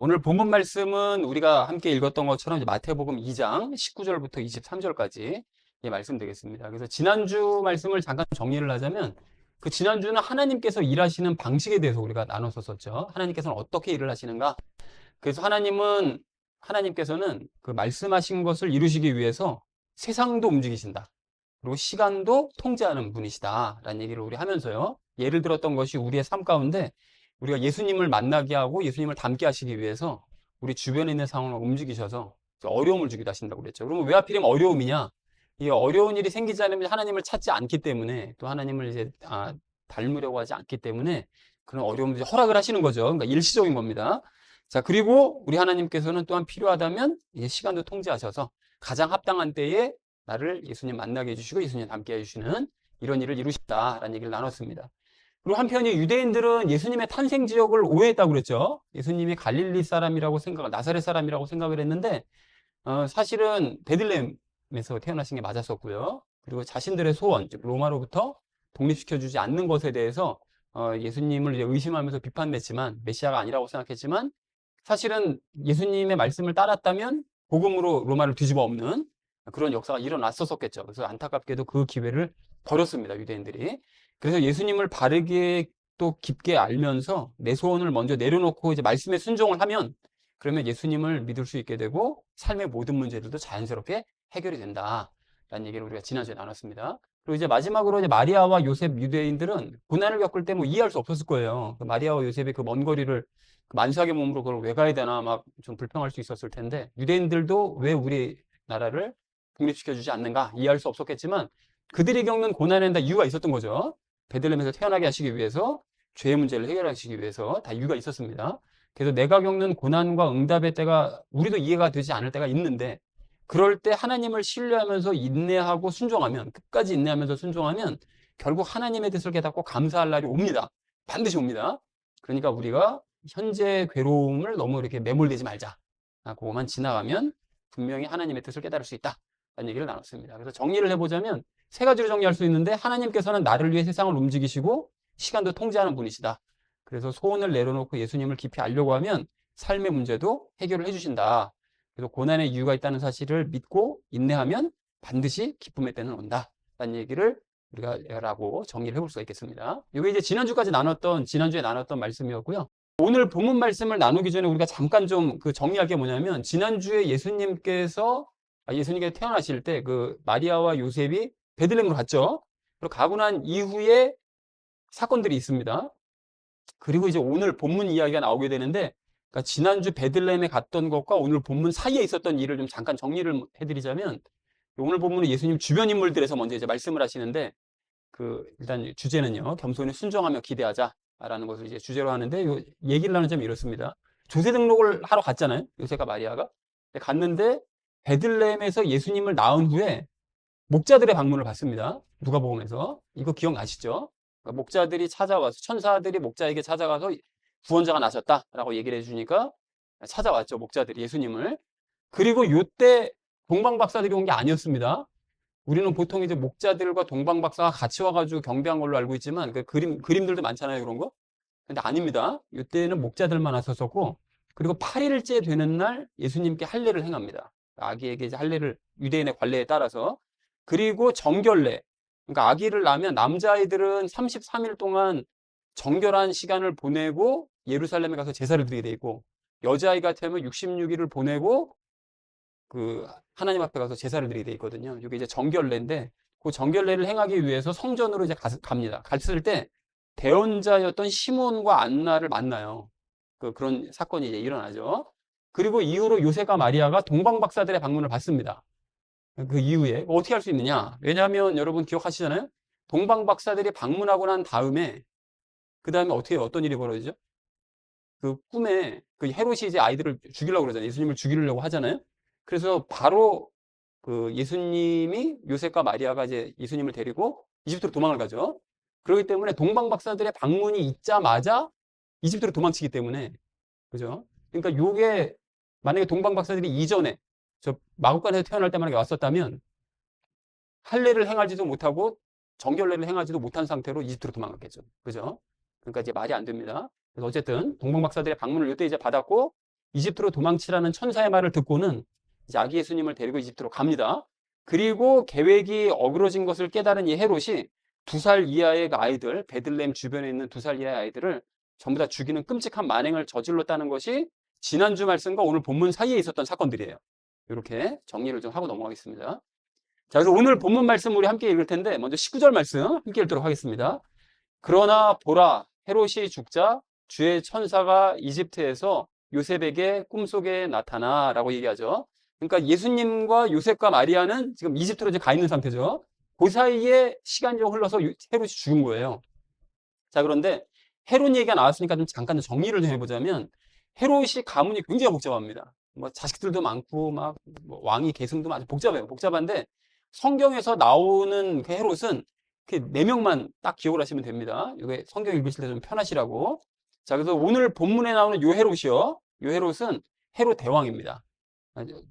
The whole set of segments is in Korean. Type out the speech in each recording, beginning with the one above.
오늘 본문 말씀은 우리가 함께 읽었던 것처럼 이제 마태복음 2장 19절부터 23절까지 말씀드리겠습니다. 그래서 지난주 말씀을 잠깐 정리를 하자면 그 지난주는 하나님께서 일하시는 방식에 대해서 우리가 나눴었죠. 하나님께서는 어떻게 일을 하시는가? 그래서 하나님께서는 그 말씀하신 것을 이루시기 위해서 세상도 움직이신다. 그리고 시간도 통제하는 분이시다라는 얘기를 우리 하면서요. 예를 들었던 것이 우리의 삶 가운데 우리가 예수님을 만나게 하고 예수님을 닮게 하시기 위해서 우리 주변에 있는 상황을 움직이셔서 어려움을 주기도 하신다고 그랬죠. 그러면 왜 하필이면 어려움이냐? 이 어려운 일이 생기지 않으면 하나님을 찾지 않기 때문에 또 하나님을 이제 닮으려고 하지 않기 때문에 그런 어려움을 허락을 하시는 거죠. 그러니까 일시적인 겁니다. 자, 그리고 우리 하나님께서는 또한 필요하다면 시간도 통제하셔서 가장 합당한 때에 나를 예수님 만나게 해주시고 예수님 닮게 해주시는 이런 일을 이루신다라는 얘기를 나눴습니다. 그리고 한편에 유대인들은 예수님의 탄생 지역을 오해했다고 그랬죠. 예수님이 갈릴리 사람이라고 나사렛 사람이라고 생각을 했는데 사실은 베들레헴에서 태어나신 게 맞았었고요. 그리고 자신들의 소원, 즉 로마로부터 독립시켜주지 않는 것에 대해서 예수님을 이제 의심하면서 비판했지만 메시아가 아니라고 생각했지만 사실은 예수님의 말씀을 따랐다면 복음으로 로마를 뒤집어 엎는 그런 역사가 일어났었겠죠. 그래서 안타깝게도 그 기회를 버렸습니다, 유대인들이. 그래서 예수님을 바르게 또 깊게 알면서 내 소원을 먼저 내려놓고 이제 말씀에 순종을 하면 그러면 예수님을 믿을 수 있게 되고 삶의 모든 문제들도 자연스럽게 해결이 된다라는 얘기를 우리가 지난주에 나눴습니다. 그리고 이제 마지막으로 이제 마리아와 요셉 유대인들은 고난을 겪을 때 뭐 이해할 수 없었을 거예요. 마리아와 요셉이 그 먼 거리를 만삭의 몸으로 그걸 왜 가야 되나 막 좀 불평할 수 있었을 텐데 유대인들도 왜 우리나라를 독립시켜주지 않는가 이해할 수 없었겠지만 그들이 겪는 고난에는 다 이유가 있었던 거죠. 베들레헴에서 태어나게 하시기 위해서 죄의 문제를 해결하시기 위해서 다 이유가 있었습니다. 그래서 내가 겪는 고난과 응답의 때가 우리도 이해가 되지 않을 때가 있는데 그럴 때 하나님을 신뢰하면서 인내하고 순종하면 끝까지 인내하면서 순종하면 결국 하나님의 뜻을 깨닫고 감사할 날이 옵니다. 반드시 옵니다. 그러니까 우리가 현재 괴로움을 너무 이렇게 매몰되지 말자. 그거만 지나가면 분명히 하나님의 뜻을 깨달을 수 있다. 라는 얘기를 나눴습니다. 그래서 정리를 해보자면 세 가지로 정리할 수 있는데 하나님께서는 나를 위해 세상을 움직이시고 시간도 통제하는 분이시다. 그래서 소원을 내려놓고 예수님을 깊이 알려고 하면 삶의 문제도 해결을 해주신다. 그래서 고난의 이유가 있다는 사실을 믿고 인내하면 반드시 기쁨의 때는 온다. 라는 얘기를 우리가 라고 정리를 해볼 수가 있겠습니다. 이게 이제 지난주에 나눴던 말씀이었고요. 오늘 본문 말씀을 나누기 전에 우리가 잠깐 좀 그 정리할 게 뭐냐면 지난주에 예수님께서 태어나실 때 그 마리아와 요셉이 베들레헴으로 갔죠. 그리고 가고 난 이후에 사건들이 있습니다. 그리고 이제 오늘 본문 이야기가 나오게 되는데 그러니까 지난주 베들레헴에 갔던 것과 오늘 본문 사이에 있었던 일을 좀 잠깐 정리를 해드리자면 오늘 본문은 예수님 주변 인물들에서 먼저 이제 말씀을 하시는데 일단 주제는요. 겸손히 순종하며 기대하자라는 것을 이제 주제로 하는데 요 얘기를 나누자면 이렇습니다. 조세 등록을 하러 갔잖아요. 요셉과 마리아가. 갔는데 베들레헴에서 예수님을 낳은 후에 목자들의 방문을 받습니다. 누가복음에서. 이거 기억나시죠? 그러니까 목자들이 찾아와서 천사들이 목자에게 찾아가서 구원자가 나셨다라고 얘기를 해주니까 찾아왔죠. 목자들이 예수님을. 그리고 요때 동방박사들이 온 게 아니었습니다. 우리는 보통 이제 목자들과 동방박사가 같이 와가지고 경배한 걸로 알고 있지만 그 그림들도 많잖아요. 그런 거. 근데 아닙니다. 이때는 목자들만 왔었고 그리고 8일째 되는 날 예수님께 할례를 행합니다. 아기에게 이제 할례를 유대인의 관례에 따라서 그리고 정결례. 그러니까 아기를 낳으면 남자아이들은 33일 동안 정결한 시간을 보내고 예루살렘에 가서 제사를 드리게 돼 있고 여자아이 같으면 66일을 보내고 하나님 앞에 가서 제사를 드리게 돼 있거든요. 이게 이제 정결례인데 그 정결례를 행하기 위해서 성전으로 이제 갑니다. 갔을 때 대언자였던 시몬과 안나를 만나요. 그런 사건이 이제 일어나죠. 그리고 이후로 요셉과 마리아가 동방박사들의 방문을 받습니다. 그 이후에 어떻게 할 수 있느냐? 왜냐하면 여러분 기억하시잖아요. 동방박사들이 방문하고 난 다음에 그 다음에 어떤 일이 벌어지죠? 꿈에 헤롯이 이제 아이들을 죽이려고 그러잖아요. 예수님을 죽이려고 하잖아요. 그래서 바로 예수님이 요셉과 마리아가 이제 예수님을 데리고 이집트로 도망을 가죠. 그렇기 때문에 동방박사들의 방문이 있자마자 이집트로 도망치기 때문에 그죠? 그러니까 요게 만약에 동방박사들이 이전에 저 마국간에서 태어날 때 만약에 왔었다면 할례를 행하지도 못하고 정결례를 행하지도 못한 상태로 이집트로 도망갔겠죠. 그죠? 그러니까 이제 말이 안 됩니다. 그래서 어쨌든 동방박사들의 방문을 이때 이제 받았고 이집트로 도망치라는 천사의 말을 듣고는 이제 아기 예수님을 데리고 이집트로 갑니다. 그리고 계획이 어그러진 것을 깨달은 이 헤롯이 2살 이하의 그 아이들, 베들레헴 주변에 있는 2살 이하의 아이들을 전부 다 죽이는 끔찍한 만행을 저질렀다는 것이 지난주 말씀과 오늘 본문 사이에 있었던 사건들이에요. 이렇게 정리를 좀 하고 넘어가겠습니다. 자, 그래서 오늘 본문 말씀 우리 함께 읽을 텐데, 먼저 19절 말씀 함께 읽도록 하겠습니다. 그러나 보라, 헤롯이 죽자 주의 천사가 이집트에서 요셉에게 꿈속에 나타나 라고 얘기하죠. 그러니까 예수님과 요셉과 마리아는 지금 이집트로 이제 가 있는 상태죠. 그 사이에 시간이 좀 흘러서 헤롯이 죽은 거예요. 자, 그런데 헤롯 얘기가 나왔으니까 좀 잠깐 정리를 좀 해보자면, 헤롯이 가문이 굉장히 복잡합니다. 뭐 자식들도 많고 막 뭐 왕이 계승도 많고 복잡해요. 복잡한데 성경에서 나오는 그 헤롯은 그 4명만 딱 기억을 하시면 됩니다. 이게 성경 읽으실 때 좀 편하시라고. 자, 그래서 오늘 본문에 나오는 요 헤롯이요. 요 헤롯은 헤롯 대왕입니다.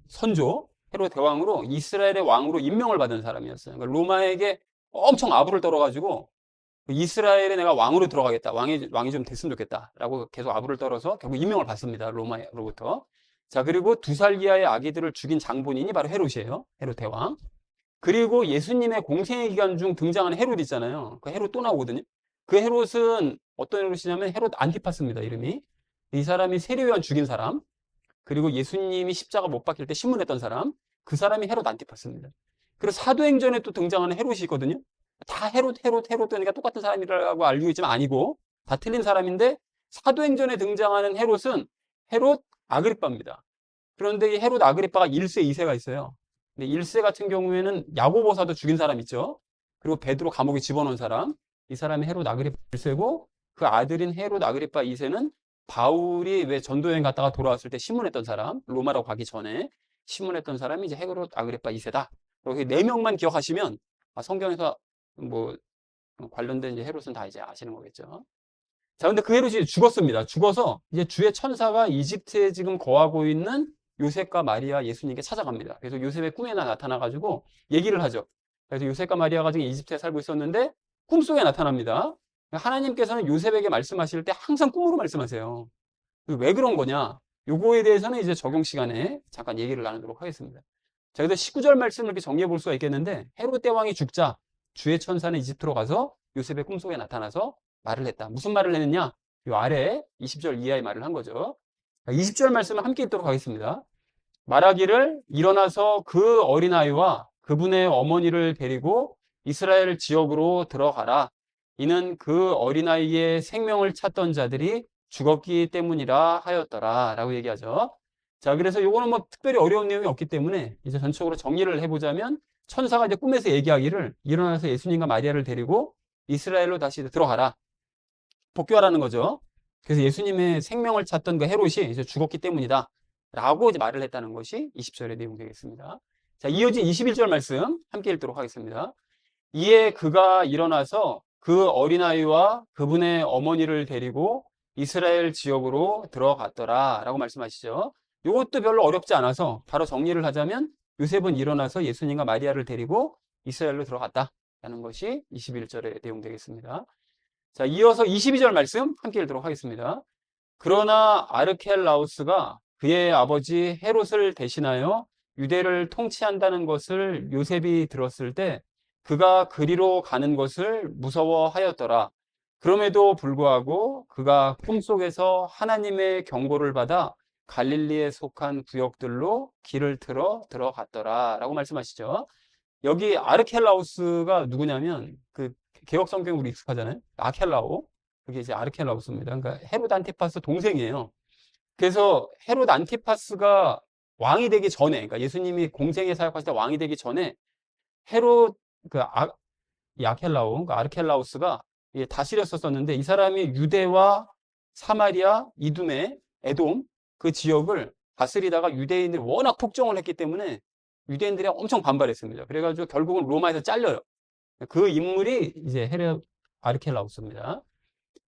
선조 헤롯 대왕으로 이스라엘의 왕으로 임명을 받은 사람이었어요. 그러니까 로마에게 엄청 아부를 떨어가지고 이스라엘에 내가 왕으로 들어가겠다. 왕이 좀 됐으면 좋겠다. 라고 계속 아부를 떨어서 결국 임명을 받습니다. 로마로부터. 자, 그리고 2살 이하의 아기들을 죽인 장본인이 바로 헤롯이에요. 헤롯 대왕. 그리고 예수님의 공생의 기간 중 등장하는 헤롯 있잖아요. 그 헤롯 또 나오거든요. 그 헤롯은 어떤 헤롯이냐면 헤롯 안티파스입니다. 이름이. 이 사람이 세례요한 죽인 사람. 그리고 예수님이 십자가 못 박힐 때 신문했던 사람. 그 사람이 헤롯 안티파스입니다. 그리고 사도행전에 또 등장하는 헤롯이 있거든요. 다 헤롯 그러니까 똑같은 사람이라고 알고 있지만 아니고 다 틀린 사람인데 사도행전에 등장하는 헤롯은 헤롯 아그리빠입니다. 그런데 이 헤롯 아그리빠가 1세, 2세가 있어요. 근데 1세 같은 경우에는 야고보 사도 죽인 사람 있죠. 그리고 베드로 감옥에 집어넣은 사람. 이 사람이 헤롯 아그리빠 1세고 그 아들인 헤롯 아그리빠 2세는 바울이 왜 전도여행 갔다가 돌아왔을 때 신문했던 사람, 로마로 가기 전에 신문했던 사람이 이제 헤롯 아그리빠 2세다. 여기 4명만 기억하시면 성경에서 뭐 관련된 이제 헤롯은 다 이제 아시는 거겠죠. 자, 근데 그 헤롯이 죽었습니다. 죽어서 이제 주의 천사가 이집트에 지금 거하고 있는 요셉과 마리아 예수님께 찾아갑니다. 그래서 요셉의 꿈에 나타나가지고 얘기를 하죠. 그래서 요셉과 마리아가 지금 이집트에 살고 있었는데 꿈속에 나타납니다. 하나님께서는 요셉에게 말씀하실 때 항상 꿈으로 말씀하세요. 왜 그런 거냐? 요거에 대해서는 이제 적용 시간에 잠깐 얘기를 나누도록 하겠습니다. 자, 그래서 19절 말씀을 이렇게 정리해 볼 수가 있겠는데 헤롯 대왕이 죽자 주의 천사는 이집트로 가서 요셉의 꿈속에 나타나서 말을 했다. 무슨 말을 했느냐? 요 아래 20절 이하의 말을 한 거죠. 20절 말씀을 함께 읽도록 하겠습니다. 말하기를 일어나서 그 어린아이와 그분의 어머니를 데리고 이스라엘 지역으로 들어가라. 이는 그 어린아이의 생명을 찾던 자들이 죽었기 때문이라 하였더라. 라고 얘기하죠. 자, 그래서 요거는 뭐 특별히 어려운 내용이 없기 때문에 이제 전체적으로 정리를 해보자면 천사가 이제 꿈에서 얘기하기를 일어나서 예수님과 마리아를 데리고 이스라엘로 다시 들어가라. 복귀하라는 거죠. 그래서 예수님의 생명을 찾던 그 헤롯이 이제 죽었기 때문이다. 라고 이제 말을 했다는 것이 20절의 내용 되겠습니다. 자, 이어진 21절 말씀 함께 읽도록 하겠습니다. 이에 그가 일어나서 그 어린아이와 그분의 어머니를 데리고 이스라엘 지역으로 들어갔더라. 라고 말씀하시죠. 이것도 별로 어렵지 않아서 바로 정리를 하자면 요셉은 일어나서 예수님과 마리아를 데리고 이스라엘로 들어갔다. 라는 것이 21절의 내용 되겠습니다. 자, 이어서 22절 말씀 함께 읽도록 하겠습니다. 그러나 아르켈라우스가 그의 아버지 헤롯을 대신하여 유대를 통치한다는 것을 요셉이 들었을 때 그가 그리로 가는 것을 무서워하였더라. 그럼에도 불구하고 그가 꿈속에서 하나님의 경고를 받아 갈릴리에 속한 구역들로 길을 틀어 들어갔더라. 라고 말씀하시죠. 여기 아르켈라우스가 누구냐면 그 개혁 성경 우리 익숙하잖아요. 아켈라오. 그게 이제 아르켈라우스입니다. 그러니까 헤롯 안티파스 동생이에요. 그래서 헤롯 안티파스가 왕이 되기 전에, 그러니까 예수님이 공생에 사역하실 때 왕이 되기 전에 헤롯 이 아켈라오, 그러니까 아르켈라우스가 다스렸었는데 이 사람이 유대와 사마리아, 이두메, 에돔 그 지역을 다스리다가 유대인들이 워낙 폭정을 했기 때문에 유대인들이 엄청 반발했습니다. 그래가지고 결국은 로마에서 잘려요. 그 인물이 이제 헤롯 아르켈라우스입니다.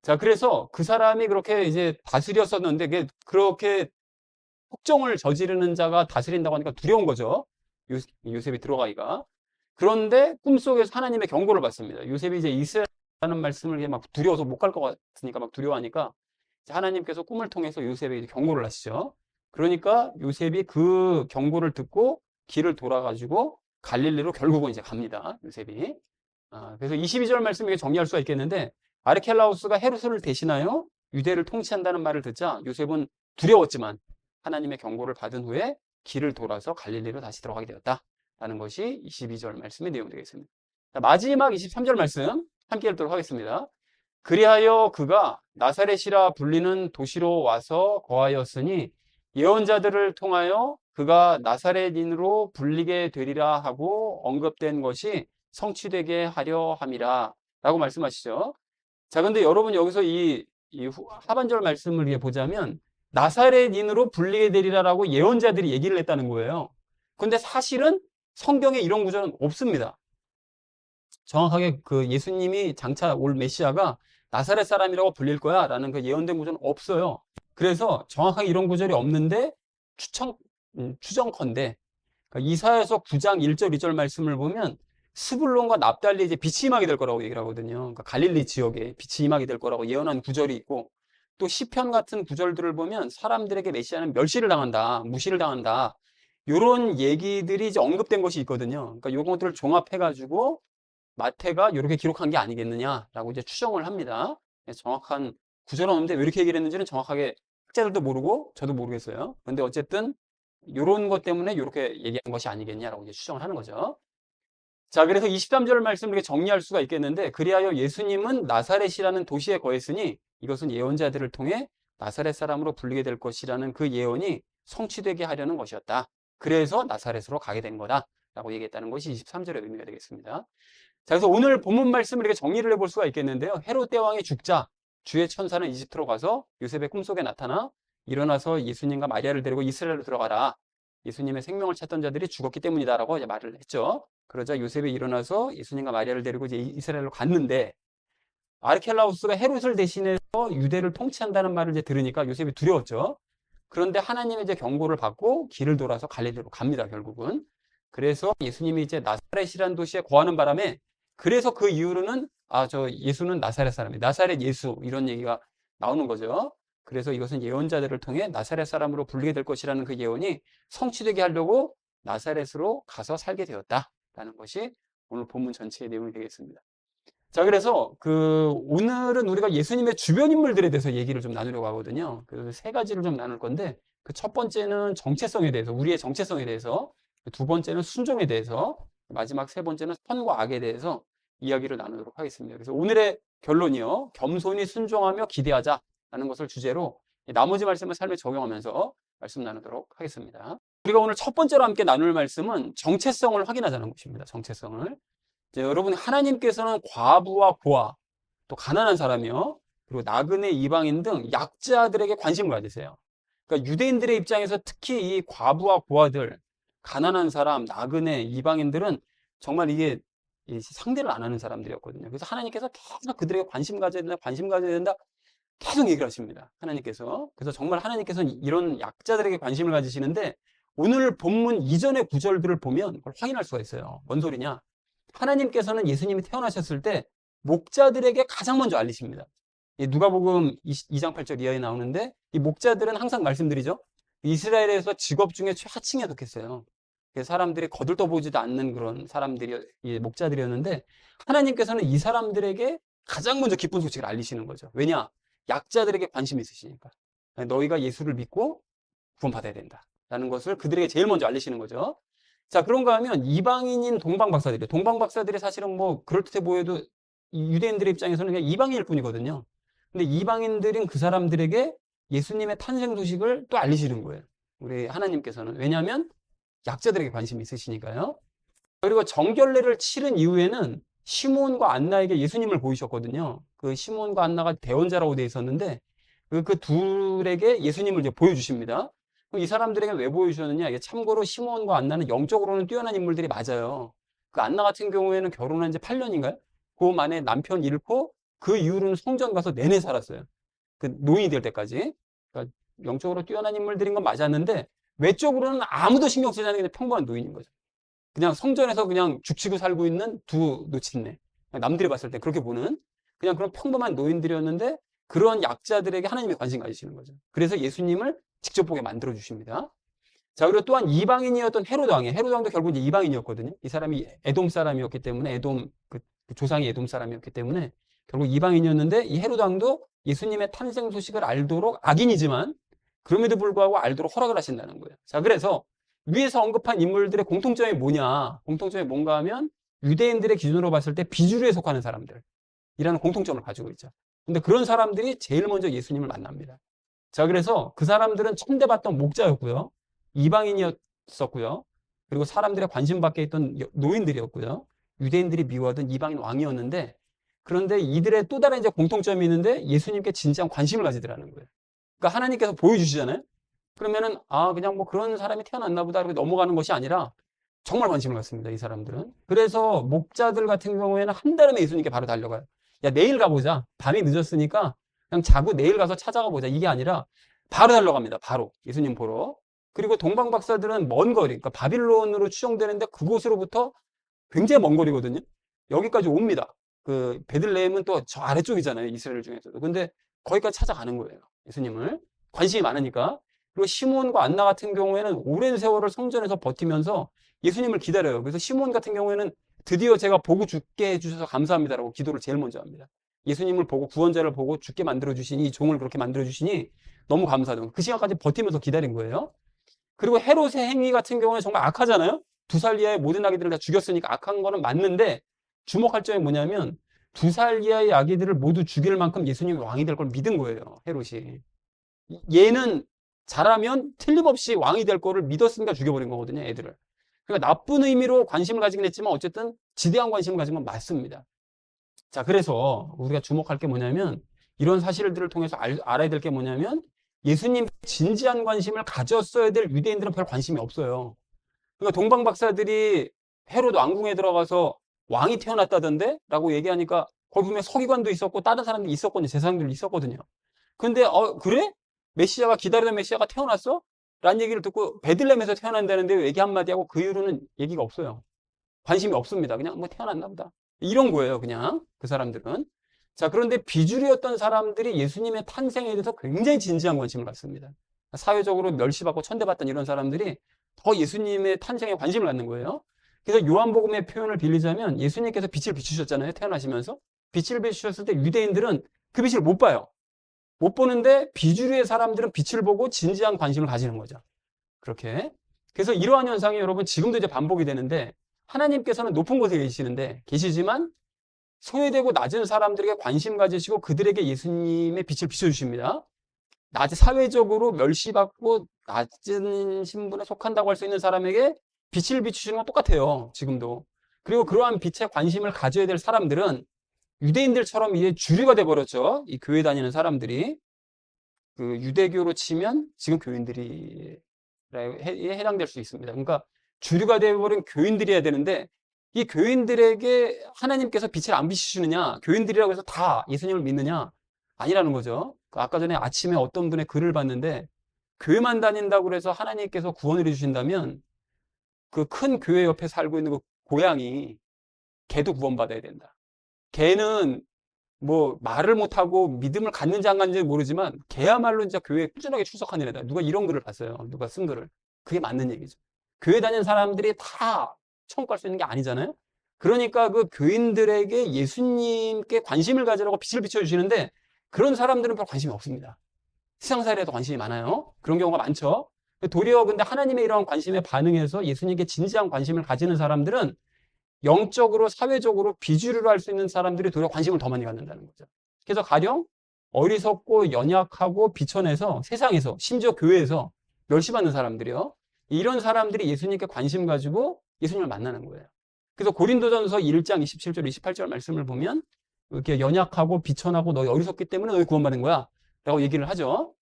자, 그래서 그 사람이 그렇게 이제 다스렸었는데 그렇게 폭정을 저지르는 자가 다스린다고 하니까 두려운 거죠. 요셉이 들어가기가. 그런데 꿈속에서 하나님의 경고를 받습니다. 요셉이 이제 이스라엘이라는 말씀을 막 두려워서 못 갈 것 같으니까 막 두려워하니까 하나님께서 꿈을 통해서 요셉에게 경고를 하시죠. 그러니까 요셉이 그 경고를 듣고 길을 돌아가지고 갈릴리로 결국은 이제 갑니다. 요셉이. 그래서 22절 말씀 에 정리할 수가 있겠는데 아르켈라우스가 헤롯을 대신하여 유대를 통치한다는 말을 듣자 요셉은 두려웠지만 하나님의 경고를 받은 후에 길을 돌아서 갈릴리로 다시 들어가게 되었다라는 것이 22절 말씀의 내용 되겠습니다. 자, 마지막 23절 말씀 함께 읽도록 하겠습니다. 그리하여 그가 나사렛이라 불리는 도시로 와서 거하였으니 예언자들을 통하여 그가 나사렛인으로 불리게 되리라 하고 언급된 것이 성취되게 하려 함이라 라고 말씀하시죠. 자, 근데 여러분 여기서 이 하반절 말씀을 이렇게 보자면 나사렛인으로 불리게 되리라라고 예언자들이 얘기를 했다는 거예요. 근데 사실은 성경에 이런 구절은 없습니다. 정확하게 그 예수님이 장차 올 메시아가 나사렛 사람이라고 불릴 거야 라는 그 예언된 구절은 없어요. 그래서 정확하게 이런 구절이 없는데 추정컨대 그러니까 이사야서 9장 1절 2절 말씀을 보면 스불론과 납달리 이제 빛이 임하게 될 거라고 얘기를 하거든요. 그러니까 갈릴리 지역에 빛이 임하게 될 거라고 예언한 구절이 있고 또 시편 같은 구절들을 보면 사람들에게 메시아는 멸시를 당한다, 무시를 당한다. 이런 얘기들이 이제 언급된 것이 있거든요. 그러니까 이런 것들을 종합해가지고 마태가 이렇게 기록한 게 아니겠느냐라고 이제 추정을 합니다. 정확한 구절은 없는데 왜 이렇게 얘기를 했는지는 정확하게 학자들도 모르고 저도 모르겠어요. 근데 어쨌든 이런 것 때문에 이렇게 얘기한 것이 아니겠냐라고 이제 추정을 하는 거죠. 자, 그래서 23절 말씀을 이렇게 정리할 수가 있겠는데 그리하여 예수님은 나사렛이라는 도시에 거했으니 이것은 예언자들을 통해 나사렛 사람으로 불리게 될 것이라는 그 예언이 성취되게 하려는 것이었다. 그래서 나사렛으로 가게 된 거다라고 얘기했다는 것이 23절의 의미가 되겠습니다. 자, 그래서 오늘 본문 말씀을 이렇게 정리를 해볼 수가 있겠는데요. 헤롯 대왕이 죽자 주의 천사는 이집트로 가서 요셉의 꿈속에 나타나 일어나서 예수님과 마리아를 데리고 이스라엘로 들어가라. 예수님의 생명을 찾던 자들이 죽었기 때문이다라고 이제 말을 했죠. 그러자 요셉이 일어나서 예수님과 마리아를 데리고 이제 이스라엘로 갔는데 아르켈라우스가 헤롯을 대신해서 유대를 통치한다는 말을 이제 들으니까 요셉이 두려웠죠. 그런데 하나님의 이제 경고를 받고 길을 돌아서 갈릴리로 갑니다, 결국은. 그래서 예수님이 이제 나사렛이라는 도시에 거하는 바람에 그래서 그 이후로는 저 예수는 나사렛 사람이에요. 나사렛 예수 이런 얘기가 나오는 거죠. 그래서 이것은 예언자들을 통해 나사렛 사람으로 불리게 될 것이라는 그 예언이 성취되게 하려고 나사렛으로 가서 살게 되었다라는 것이 오늘 본문 전체의 내용이 되겠습니다. 자, 그래서 오늘은 우리가 예수님의 주변 인물들에 대해서 얘기를 좀 나누려고 하거든요. 그래서 세 가지를 좀 나눌 건데 그 첫 번째는 정체성에 대해서, 우리의 정체성에 대해서, 두 번째는 순종에 대해서, 마지막 세 번째는 선과 악에 대해서 이야기를 나누도록 하겠습니다. 그래서 오늘의 결론이요. 겸손히 순종하며 기대하자라는 것을 주제로 나머지 말씀을 삶에 적용하면서 말씀 나누도록 하겠습니다. 우리가 오늘 첫 번째로 함께 나눌 말씀은 정체성을 확인하자는 것입니다. 정체성을. 이제 여러분, 하나님께서는 과부와 고아, 또 가난한 사람이요, 그리고 나그네, 이방인 등 약자들에게 관심을 가지세요. 그러니까 유대인들의 입장에서 특히 이 과부와 고아들, 가난한 사람, 나그네, 이방인들은 정말 이게 상대를 안 하는 사람들이었거든요. 그래서 하나님께서 계속 그들에게 관심 가져야 된다, 관심 가져야 된다, 계속 얘기를 하십니다. 하나님께서. 그래서 정말 하나님께서는 이런 약자들에게 관심을 가지시는데 오늘 본문 이전의 구절들을 보면 그걸 확인할 수가 있어요. 뭔 소리냐? 하나님께서는 예수님이 태어나셨을 때 목자들에게 가장 먼저 알리십니다. 누가복음 2장 8절 이하에 나오는데 이 목자들은 항상 말씀드리죠. 이스라엘에서 직업 중에 최하층에 속했어요. 사람들이 거들떠보지도 않는 그런 사람들이 목자들이었는데 하나님께서는 이 사람들에게 가장 먼저 기쁜 소식을 알리시는 거죠. 왜냐? 약자들에게 관심이 있으시니까. 너희가 예수를 믿고 구원받아야 된다 라는 것을 그들에게 제일 먼저 알리시는 거죠. 자, 그런가 하면 이방인인 동방박사들이에요. 동방박사들이 사실은 뭐 그럴듯해 보여도 유대인들의 입장에서는 그냥 이방인일 뿐이거든요. 근데 이방인들인 그 사람들에게 예수님의 탄생 소식을 또 알리시는 거예요. 우리 하나님께서는. 왜냐하면 약자들에게 관심이 있으시니까요. 그리고 정결례를 치른 이후에는 시므온과 안나에게 예수님을 보이셨거든요. 그 시므온과 안나가 대원자라고 되어 있었는데 그 둘에게 예수님을 이제 보여주십니다. 이 사람들에게 왜 보여주셨느냐? 이게 참고로 시므온과 안나는 영적으로는 뛰어난 인물들이 맞아요. 그 안나 같은 경우에는 결혼한 지 8년인가요? 그 만에 남편 잃고 그 이후로는 성전 가서 내내 살았어요. 그 노인이 될 때까지. 그러니까 영적으로 뛰어난 인물들인 건 맞았는데 외적으로는 아무도 신경 쓰지 않는 그냥 평범한 노인인 거죠. 그냥 성전에서 그냥 죽치고 살고 있는 두 노친네. 남들이 봤을 때 그렇게 보는 그냥 그런 평범한 노인들이었는데 그런 약자들에게 하나님의 관심 가지시는 거죠. 그래서 예수님을 직접 보게 만들어 주십니다. 자, 그리고 또한 이방인이었던 헤로드 왕이에요. 헤로드 왕도 결국 이제 이방인이었거든요. 이 사람이 에돔 사람이었기 때문에 에돔 그 조상이 에돔 사람이었기 때문에 결국 이방인이었는데 이 헤로드 왕도 예수님의 탄생 소식을 알도록 악인이지만 그럼에도 불구하고 알도록 허락을 하신다는 거예요. 자, 그래서 위에서 언급한 인물들의 공통점이 뭐냐? 공통점이 뭔가 하면 유대인들의 기준으로 봤을 때 비주류에 속하는 사람들이라는 공통점을 가지고 있죠. 근데 그런 사람들이 제일 먼저 예수님을 만납니다. 자, 그래서 그 사람들은 천대받던 목자였고요. 이방인이었었고요. 그리고 사람들의 관심 밖에 있던 노인들이었고요. 유대인들이 미워하던 이방인 왕이었는데 그런데 이들의 또 다른 이제 공통점이 있는데 예수님께 진지한 관심을 가지더라는 거예요. 그러니까 하나님께서 보여주시잖아요. 그러면은 그냥 뭐 그런 사람이 태어났나 보다 이렇게 넘어가는 것이 아니라 정말 관심을 갖습니다. 이 사람들은. 그래서 목자들 같은 경우에는 한 달 후에 예수님께 바로 달려가요. 야, 내일 가보자. 밤이 늦었으니까 그냥 자고 내일 가서 찾아가 보자. 이게 아니라 바로 달려갑니다. 바로 예수님 보러. 그리고 동방 박사들은 먼 거리, 그러니까 바빌론으로 추정되는데 그곳으로부터 굉장히 먼 거리거든요. 여기까지 옵니다. 그 베들레헴은 또 저 아래쪽이잖아요. 이스라엘 중에서도. 근데 거기까지 찾아가는 거예요. 예수님을. 관심이 많으니까. 그리고 시몬과 안나 같은 경우에는 오랜 세월을 성전에서 버티면서 예수님을 기다려요. 그래서 시몬 같은 경우에는 드디어 제가 보고 죽게 해주셔서 감사합니다라고 기도를 제일 먼저 합니다. 예수님을 보고 구원자를 보고 죽게 만들어주시니 이 종을 그렇게 만들어주시니 너무 감사하다고. 그 시간까지 버티면서 기다린 거예요. 그리고 헤롯의 행위 같은 경우는 정말 악하잖아요. 2살 이하의 모든 아기들을 다 죽였으니까 악한 거는 맞는데 주목할 점이 뭐냐면 2살 이하의 아기들을 모두 죽일 만큼 예수님이 왕이 될 걸 믿은 거예요. 헤롯이. 얘는 잘하면 틀림없이 왕이 될 거를 믿었으니까 죽여버린 거거든요. 애들을. 그러니까 나쁜 의미로 관심을 가지긴 했지만 어쨌든 지대한 관심을 가진 건 맞습니다. 자, 그래서 우리가 주목할 게 뭐냐면 이런 사실들을 통해서 알아야 될 게 뭐냐면 예수님 진지한 관심을 가졌어야 될 유대인들은 별 관심이 없어요. 그러니까 동방 박사들이 헤롯 왕궁에 들어가서 왕이 태어났다던데? 라고 얘기하니까 거기 보면 서기관도 있었고 다른 사람들이 있었거든요. 제사장들도 있었거든요. 근데 그래? 메시아가 기다리던 메시아가 태어났어? 라는 얘기를 듣고 베들레헴에서 태어난다는데 얘기 한마디 하고 그 이후로는 얘기가 없어요. 관심이 없습니다. 그냥 뭐 태어났나 보다. 이런 거예요. 그냥 그 사람들은. 자, 그런데 비주류였던 사람들이 예수님의 탄생에 대해서 굉장히 진지한 관심을 갖습니다. 사회적으로 멸시받고 천대받던 이런 사람들이 더 예수님의 탄생에 관심을 갖는 거예요. 그래서 요한복음의 표현을 빌리자면 예수님께서 빛을 비추셨잖아요. 태어나시면서. 빛을 비추셨을 때 유대인들은 그 빛을 못 봐요. 못 보는데 비주류의 사람들은 빛을 보고 진지한 관심을 가지는 거죠. 그렇게. 그래서 이러한 현상이 여러분 지금도 이제 반복이 되는데 하나님께서는 높은 곳에 계시지만 소외되고 낮은 사람들에게 관심 가지시고 그들에게 예수님의 빛을 비춰주십니다. 사회적으로 멸시받고 낮은 신분에 속한다고 할 수 있는 사람에게 빛을 비추시는 건 똑같아요. 지금도. 그리고 그러한 빛에 관심을 가져야 될 사람들은 유대인들처럼 이제 주류가 돼버렸죠. 이 교회 다니는 사람들이. 그 유대교로 치면 지금 교인들이 해당될 수 있습니다. 그러니까 주류가 되어버린 교인들이 해야 되는데 이 교인들에게 하나님께서 빛을 안 비추시느냐, 교인들이라고 해서 다 예수님을 믿느냐, 아니라는 거죠. 아까 전에 아침에 어떤 분의 글을 봤는데 교회만 다닌다고 해서 하나님께서 구원을 해주신다면 그 큰 교회 옆에 살고 있는 그 고양이 걔도 구원받아야 된다. 걔는 뭐 말을 못하고 믿음을 갖는지 안 갖는지 모르지만 걔야말로 진짜 교회에 꾸준하게 출석하는 애다. 누가 이런 글을 봤어요. 누가 쓴 글을. 그게 맞는 얘기죠. 교회 다니는 사람들이 다 천국 갈 수 있는 게 아니잖아요. 그러니까 그 교인들에게 예수님께 관심을 가지라고 빛을 비춰주시는데 그런 사람들은 별 관심이 없습니다. 세상살이에도 관심이 많아요. 그런 경우가 많죠. 도리어 근데 하나님의 이러한 관심에 반응해서 예수님께 진지한 관심을 가지는 사람들은 영적으로 사회적으로 비주류로 할 수 있는 사람들이 도리어 관심을 더 많이 갖는다는 거죠. 그래서 가령 어리석고 연약하고 비천해서 세상에서 심지어 교회에서 멸시받는 사람들이요. 이런 사람들이 예수님께 관심 가지고 예수님을 만나는 거예요. 그래서 고린도전서 1장 27절 28절 말씀을 보면 이렇게 연약하고 비천하고 너희 어리석기 때문에 너희 구원받은 거야 라고 얘기를 하죠.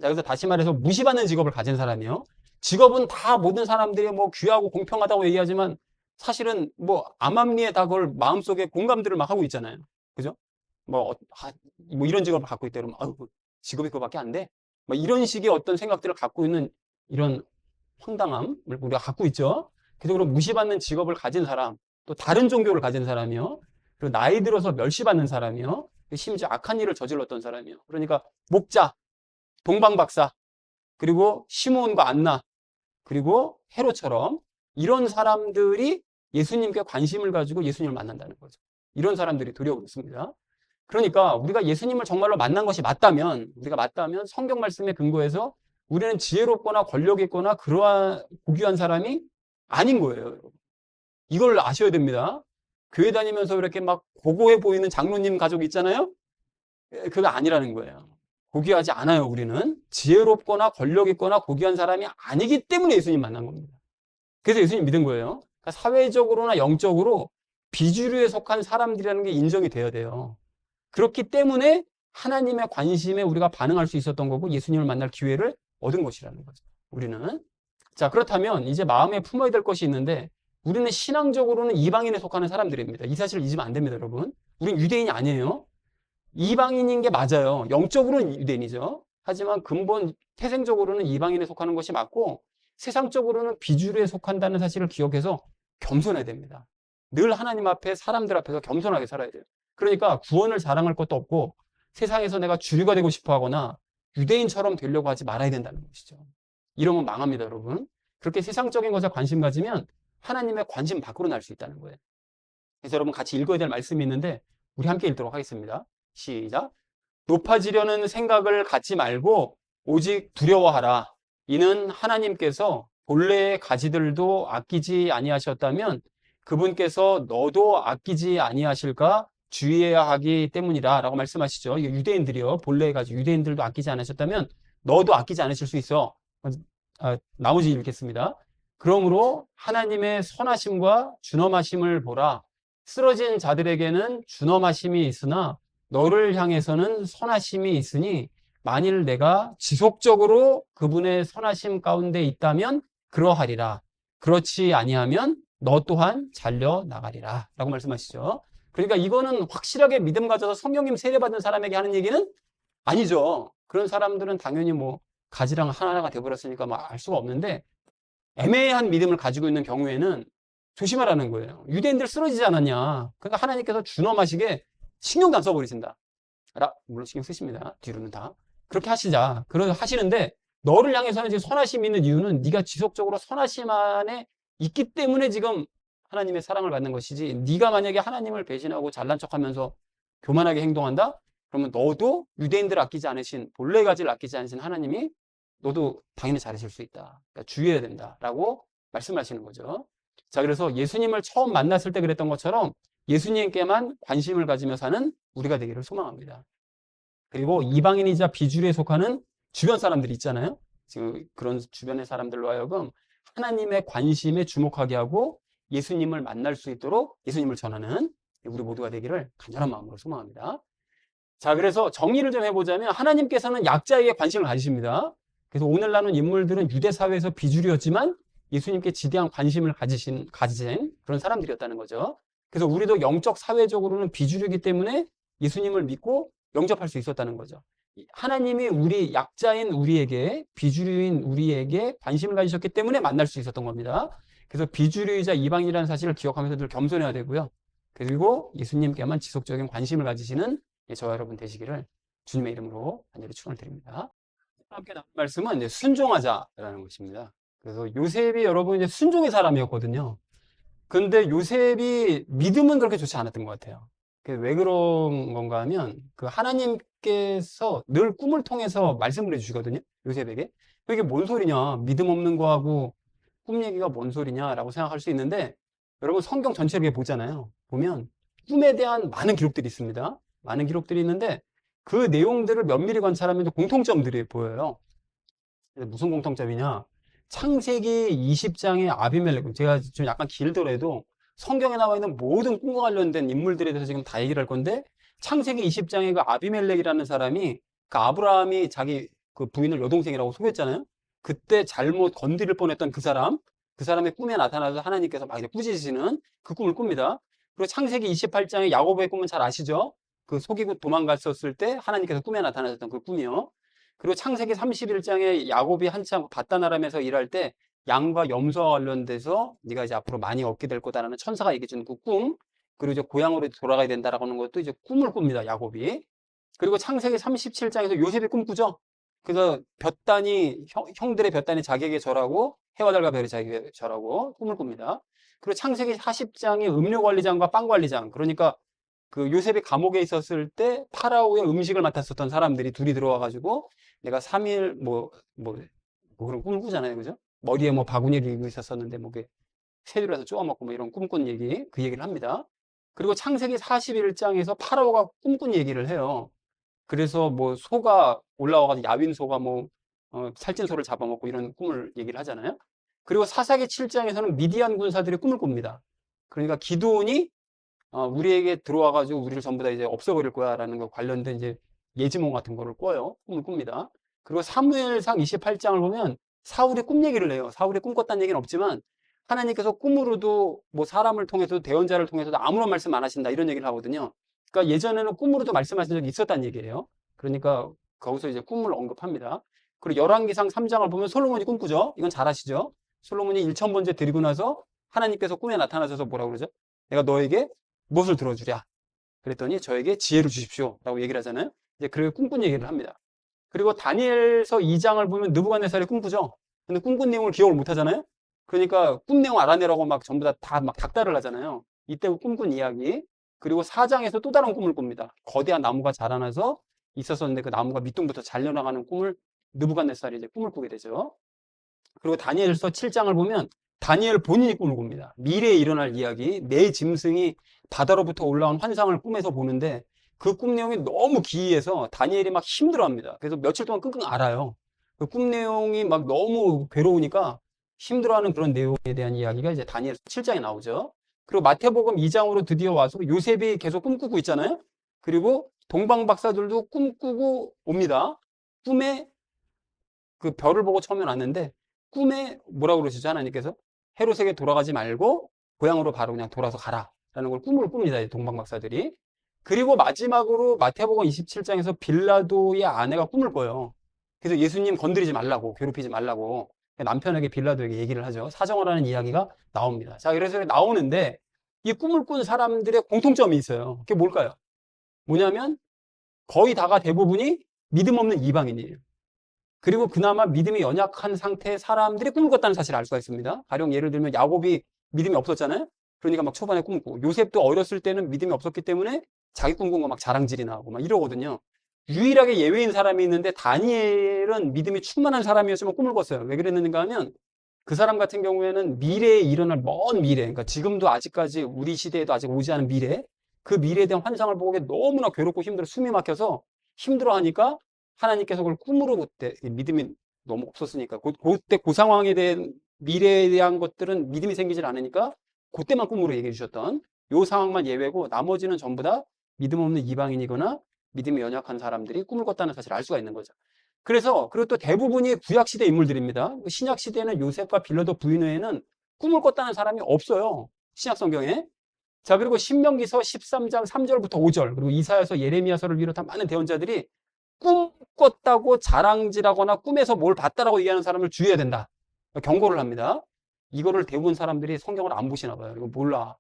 자, 그래서 다시 말해서 무시받는 직업을 가진 사람이요. 직업은 다 모든 사람들이 뭐 귀하고 공평하다고 얘기하지만 사실은 뭐 암암리에 다 그걸 마음속에 공감들을 막 하고 있잖아요. 그죠? 뭐 이런 직업을 갖고 있다 그러면 직업이 그거밖에 안 돼? 뭐 이런 식의 어떤 생각들을 갖고 있는 이런 황당함을 우리가 갖고 있죠. 그래서 그런 무시받는 직업을 가진 사람, 또 다른 종교를 가진 사람이요. 그리고 나이 들어서 멸시받는 사람이요. 심지어 악한 일을 저질렀던 사람이요. 그러니까 목자, 동방박사, 그리고 시므온과 안나, 그리고 헤롯처럼 이런 사람들이 예수님께 관심을 가지고 예수님을 만난다는 거죠. 이런 사람들이 두려워 있습니다. 그러니까 우리가 예수님을 정말로 만난 것이 맞다면, 우리가 맞다면 성경 말씀에 근거해서 우리는 지혜롭거나 권력 있거나 그러한 고귀한 사람이 아닌 거예요, 여러분. 이걸 아셔야 됩니다. 교회 다니면서 이렇게 막 고고해 보이는 장로님 가족 있잖아요? 그거 아니라는 거예요. 고귀하지 않아요, 우리는. 지혜롭거나 권력 있거나 고귀한 사람이 아니기 때문에 예수님 만난 겁니다. 그래서 예수님 믿은 거예요. 그러니까 사회적으로나 영적으로 비주류에 속한 사람들이라는 게 인정이 돼야 돼요. 그렇기 때문에 하나님의 관심에 우리가 반응할 수 있었던 거고 예수님을 만날 기회를 얻은 것이라는 거죠. 우리는. 자, 그렇다면 이제 마음에 품어야 될 것이 있는데 우리는 신앙적으로는 이방인에 속하는 사람들입니다. 이 사실을 잊으면 안 됩니다, 여러분. 우린 유대인이 아니에요. 이방인인 게 맞아요. 영적으로는 유대인이죠. 하지만 근본 태생적으로는 이방인에 속하는 것이 맞고 세상적으로는 비주류에 속한다는 사실을 기억해서 겸손해야 됩니다. 늘 하나님 앞에 사람들 앞에서 겸손하게 살아야 돼요. 그러니까 구원을 자랑할 것도 없고 세상에서 내가 주류가 되고 싶어 하거나 유대인처럼 되려고 하지 말아야 된다는 것이죠. 이러면 망합니다, 여러분. 그렇게 세상적인 것에 관심 가지면 하나님의 관심 밖으로 날 수 있다는 거예요. 그래서 여러분 같이 읽어야 될 말씀이 있는데 우리 함께 읽도록 하겠습니다. 시작. 높아지려는 생각을 갖지 말고 오직 두려워하라. 이는 하나님께서 본래의 가지들도 아끼지 아니하셨다면 그분께서 너도 아끼지 아니하실까 주의해야 하기 때문이라 라고 말씀하시죠. 이게 유대인들이요. 본래의 가지 유대인들도 아끼지 않으셨다면 너도 아끼지 않으실 수 있어. 나머지 읽겠습니다. 그러므로 하나님의 선하심과 준엄하심을 보라. 쓰러진 자들에게는 준엄하심이 있으나 너를 향해서는 선하심이 있으니 만일 내가 지속적으로 그분의 선하심 가운데 있다면 그러하리라. 그렇지 아니하면 너 또한 잘려 나가리라 라고 말씀하시죠. 그러니까 이거는 확실하게 믿음 가져서 성령님 세례받은 사람에게 하는 얘기는 아니죠. 그런 사람들은 당연히 뭐 가지랑 하나가 되어버렸으니까 뭐 알 수가 없는데 애매한 믿음을 가지고 있는 경우에는 조심하라는 거예요. 유대인들 쓰러지지 않았냐. 그러니까 하나님께서 준엄하시게 신경도 안 써버리신다. 물론 신경 쓰십니다. 뒤로는 다. 그렇게 하시자. 하시는데 너를 향해서는 지금 선하심이 있는 이유는 네가 지속적으로 선하심 안에 있기 때문에 지금 하나님의 사랑을 받는 것이지 네가 만약에 하나님을 배신하고 잘난 척하면서 교만하게 행동한다? 그러면 너도 유대인들을 아끼지 않으신 본래 가지를 아끼지 않으신 하나님이 너도 당연히 잘하실 수 있다. 그러니까 주의해야 된다라고 말씀하시는 거죠. 자, 그래서 예수님을 처음 만났을 때 그랬던 것처럼 예수님께만 관심을 가지며 사는 우리가 되기를 소망합니다. 그리고 이방인이자 비주류에 속하는 주변 사람들이 있잖아요. 지금 그런 주변의 사람들로 하여금 하나님의 관심에 주목하게 하고 예수님을 만날 수 있도록 예수님을 전하는 우리 모두가 되기를 간절한 마음으로 소망합니다. 자, 그래서 정리를 좀 해보자면 하나님께서는 약자에게 관심을 가지십니다. 그래서 오늘 나눈 인물들은 유대 사회에서 비주류였지만 예수님께 지대한 관심을 가진 그런 사람들이었다는 거죠. 그래서 우리도 영적 사회적으로는 비주류이기 때문에 예수님을 믿고 영접할 수 있었다는 거죠. 하나님이 우리 약자인 우리에게 비주류인 우리에게 관심을 가지셨기 때문에 만날 수 있었던 겁니다. 그래서 비주류이자 이방인이라는 사실을 기억하면서 늘 겸손해야 되고요. 그리고 예수님께만 지속적인 관심을 가지시는 저와 여러분 되시기를 주님의 이름으로 간절히 축원을 드립니다. 함께 나눈 말씀은 이제 순종하자라는 것입니다. 그래서 요셉이 여러분 이제 순종의 사람이었거든요. 근데 요셉이 믿음은 그렇게 좋지 않았던 것 같아요. 왜 그런 건가 하면 그 하나님께서 늘 꿈을 통해서 말씀을 해주시거든요. 요셉에게. 이게 뭔 소리냐? 믿음 없는 거하고 꿈 얘기가 뭔 소리냐라고 생각할 수 있는데 여러분 성경 전체를 보잖아요. 보면 꿈에 대한 많은 기록들이 있습니다. 많은 기록들이 있는데 그 내용들을 면밀히 관찰하면 공통점들이 보여요. 무슨 공통점이냐? 창세기 20장의 아비멜렉, 제가 좀 약간 길더라도 성경에 나와 있는 모든 꿈과 관련된 인물들에 대해서 지금 다 얘기를 할 건데 창세기 20장의 그 아비멜렉이라는 사람이 그 아브라함이 자기 그 부인을 여동생이라고 속였잖아요. 그때 잘못 건드릴 뻔했던 그 사람의 꿈에 나타나서 하나님께서 막 이제 꾸짖으시는 그 꿈을 꿉니다. 그리고 창세기 28장의 야곱의 꿈은 잘 아시죠? 그 속이고 도망갔었을 때 하나님께서 꿈에 나타나셨던 그 꿈이요. 그리고 창세기 31장에 야곱이 한참 바다나람에서 일할 때 양과 염소와 관련돼서 네가 이제 앞으로 많이 얻게 될 거다라는 천사가 얘기해 주는 그 꿈, 그리고 이제 고향으로 돌아가야 된다라고 하는 것도 이제 꿈을 꿉니다, 야곱이. 그리고 창세기 37장에서 요셉이 꿈꾸죠. 그래서 형들의 볕단이 자기에게 절하고 해와 달과 별이 자기에게 절하고 꿈을 꿉니다. 그리고 창세기 40장이 음료관리장과 빵관리장, 그러니까 그 요셉이 감옥에 있었을 때 파라오의 음식을 맡았었던 사람들이 둘이 들어와가지고 내가 3일 그런 꿈을 꾸잖아요. 그죠? 머리에 뭐 바구니를 이고 있었었는데 뭐 새들에서 쪼아먹고 뭐 이런 꿈꾼 얘기, 그 얘기를 합니다. 그리고 창세기 41장에서 파라오가 꿈꾼 얘기를 해요. 그래서 뭐 소가 올라와가지고 야윈 소가 살찐 소를 잡아먹고 이런 꿈을 얘기를 하잖아요. 그리고 사사기 7장에서는 미디안 군사들이 꿈을 꿉니다. 그러니까 기드온이 우리에게 들어와가지고 우리를 전부 다 이제 없애버릴 거야라는 거 관련된 이제 예지몽 같은 거를 꿔요. 꿈을 꿉니다. 그리고 사무엘상 28장을 보면 사울이 꿈 얘기를 해요. 사울이 꿈 꿨다는 얘기는 없지만 하나님께서 꿈으로도 뭐 사람을 통해서도 대언자를 통해서도 아무런 말씀 안 하신다 이런 얘기를 하거든요. 그러니까 예전에는 꿈으로도 말씀하신 적이 있었다는 얘기예요. 그러니까 거기서 이제 꿈을 언급합니다. 그리고 열왕기상 3장을 보면 솔로몬이 꿈꾸죠. 이건 잘 아시죠? 솔로몬이 1,000번째 드리고 나서 하나님께서 꿈에 나타나셔서 뭐라고 그러죠? 내가 너에게 무엇을 들어주랴? 그랬더니 저에게 지혜를 주십시오. 라고 얘기를 하잖아요. 이제 그렇게 꿈꾼 얘기를 합니다. 그리고 다니엘서 2장을 보면 느부갓네살이 꿈꾸죠. 근데 꿈꾼 내용을 기억을 못 하잖아요. 그러니까 꿈 내용 알아내라고 막 전부 다 막 닥달을 하잖아요. 이때 꿈꾼 이야기. 그리고 4장에서 또 다른 꿈을 꿉니다. 거대한 나무가 자라나서 있었었는데 그 나무가 밑둥부터 잘려나가는 꿈을 느부갓네살이 이제 꿈을 꾸게 되죠. 그리고 다니엘서 7장을 보면 다니엘 본인이 꿈을 꿉니다. 미래에 일어날 이야기, 내 짐승이 바다로부터 올라온 환상을 꿈에서 보는데 그 꿈 내용이 너무 기이해서 다니엘이 막 힘들어합니다. 그래서 며칠 동안 끙끙 앓아요. 그 꿈 내용이 막 너무 괴로우니까 힘들어하는 그런 내용에 대한 이야기가 이제 다니엘 7장에 나오죠. 그리고 마태복음 2장으로 드디어 와서 요셉이 계속 꿈꾸고 있잖아요. 그리고 동방 박사들도 꿈꾸고 옵니다. 꿈에 그 별을 보고 처음에 왔는데 꿈에 뭐라고 그러시죠? 하나님께서 헤롯에게 돌아가지 말고 고향으로 바로 그냥 돌아서 가라 라는 걸 꿈을 꿉니다. 동방 박사들이. 그리고 마지막으로 마태복음 27장에서 빌라도의 아내가 꿈을 꿔요. 그래서 예수님 건드리지 말라고, 괴롭히지 말라고 남편에게 빌라도에게 얘기를 하죠. 사정을 하는 이야기가 나옵니다. 자, 그래서 나오는데 이 꿈을 꾼 사람들의 공통점이 있어요. 그게 뭘까요? 뭐냐면 거의 다가 대부분이 믿음 없는 이방인이에요. 그리고 그나마 믿음이 연약한 상태의 사람들이 꿈을 꿨다는 사실을 알 수가 있습니다. 가령 예를 들면 야곱이 믿음이 없었잖아요. 그러니까 막 초반에 꿈을 꾸고 요셉도 어렸을 때는 믿음이 없었기 때문에 자기 꿈 꾼 거 막 자랑질이 나고 막 이러거든요. 유일하게 예외인 사람이 있는데 다니엘은 믿음이 충만한 사람이었지만 꿈을 꿨어요. 왜 그랬는가 하면 그 사람 같은 경우에는 미래에 일어날 먼 미래, 그러니까 지금도 아직까지 우리 시대에도 아직 오지 않은 미래, 그 미래에 대한 환상을 보고 너무나 괴롭고 힘들어 숨이 막혀서 힘들어하니까 하나님께서 그걸 꿈으로 그때 믿음이 너무 없었으니까 그때 그 상황에 대한 미래에 대한 것들은 믿음이 생기질 않으니까 그때만 꿈으로 얘기해 주셨던 요 상황만 예외고 나머지는 전부 다 믿음 없는 이방인이거나 믿음이 연약한 사람들이 꿈을 꿨다는 사실을 알 수가 있는 거죠. 그래서 그리고 또 대부분이 구약시대 인물들입니다. 신약시대에는 요셉과 빌라도 부인 외에는 꿈을 꿨다는 사람이 없어요. 신약성경에. 자, 그리고 신명기서 13장 3절부터 5절 그리고 이사야서 예레미야서를 비롯한 많은 대언자들이 꿈 꿨다고 자랑질하거나 꿈에서 뭘 봤다라고 얘기하는 사람을 주의해야 된다. 경고를 합니다. 이거를 대부분 사람들이 성경을 안 보시나 봐요. 이거 몰라.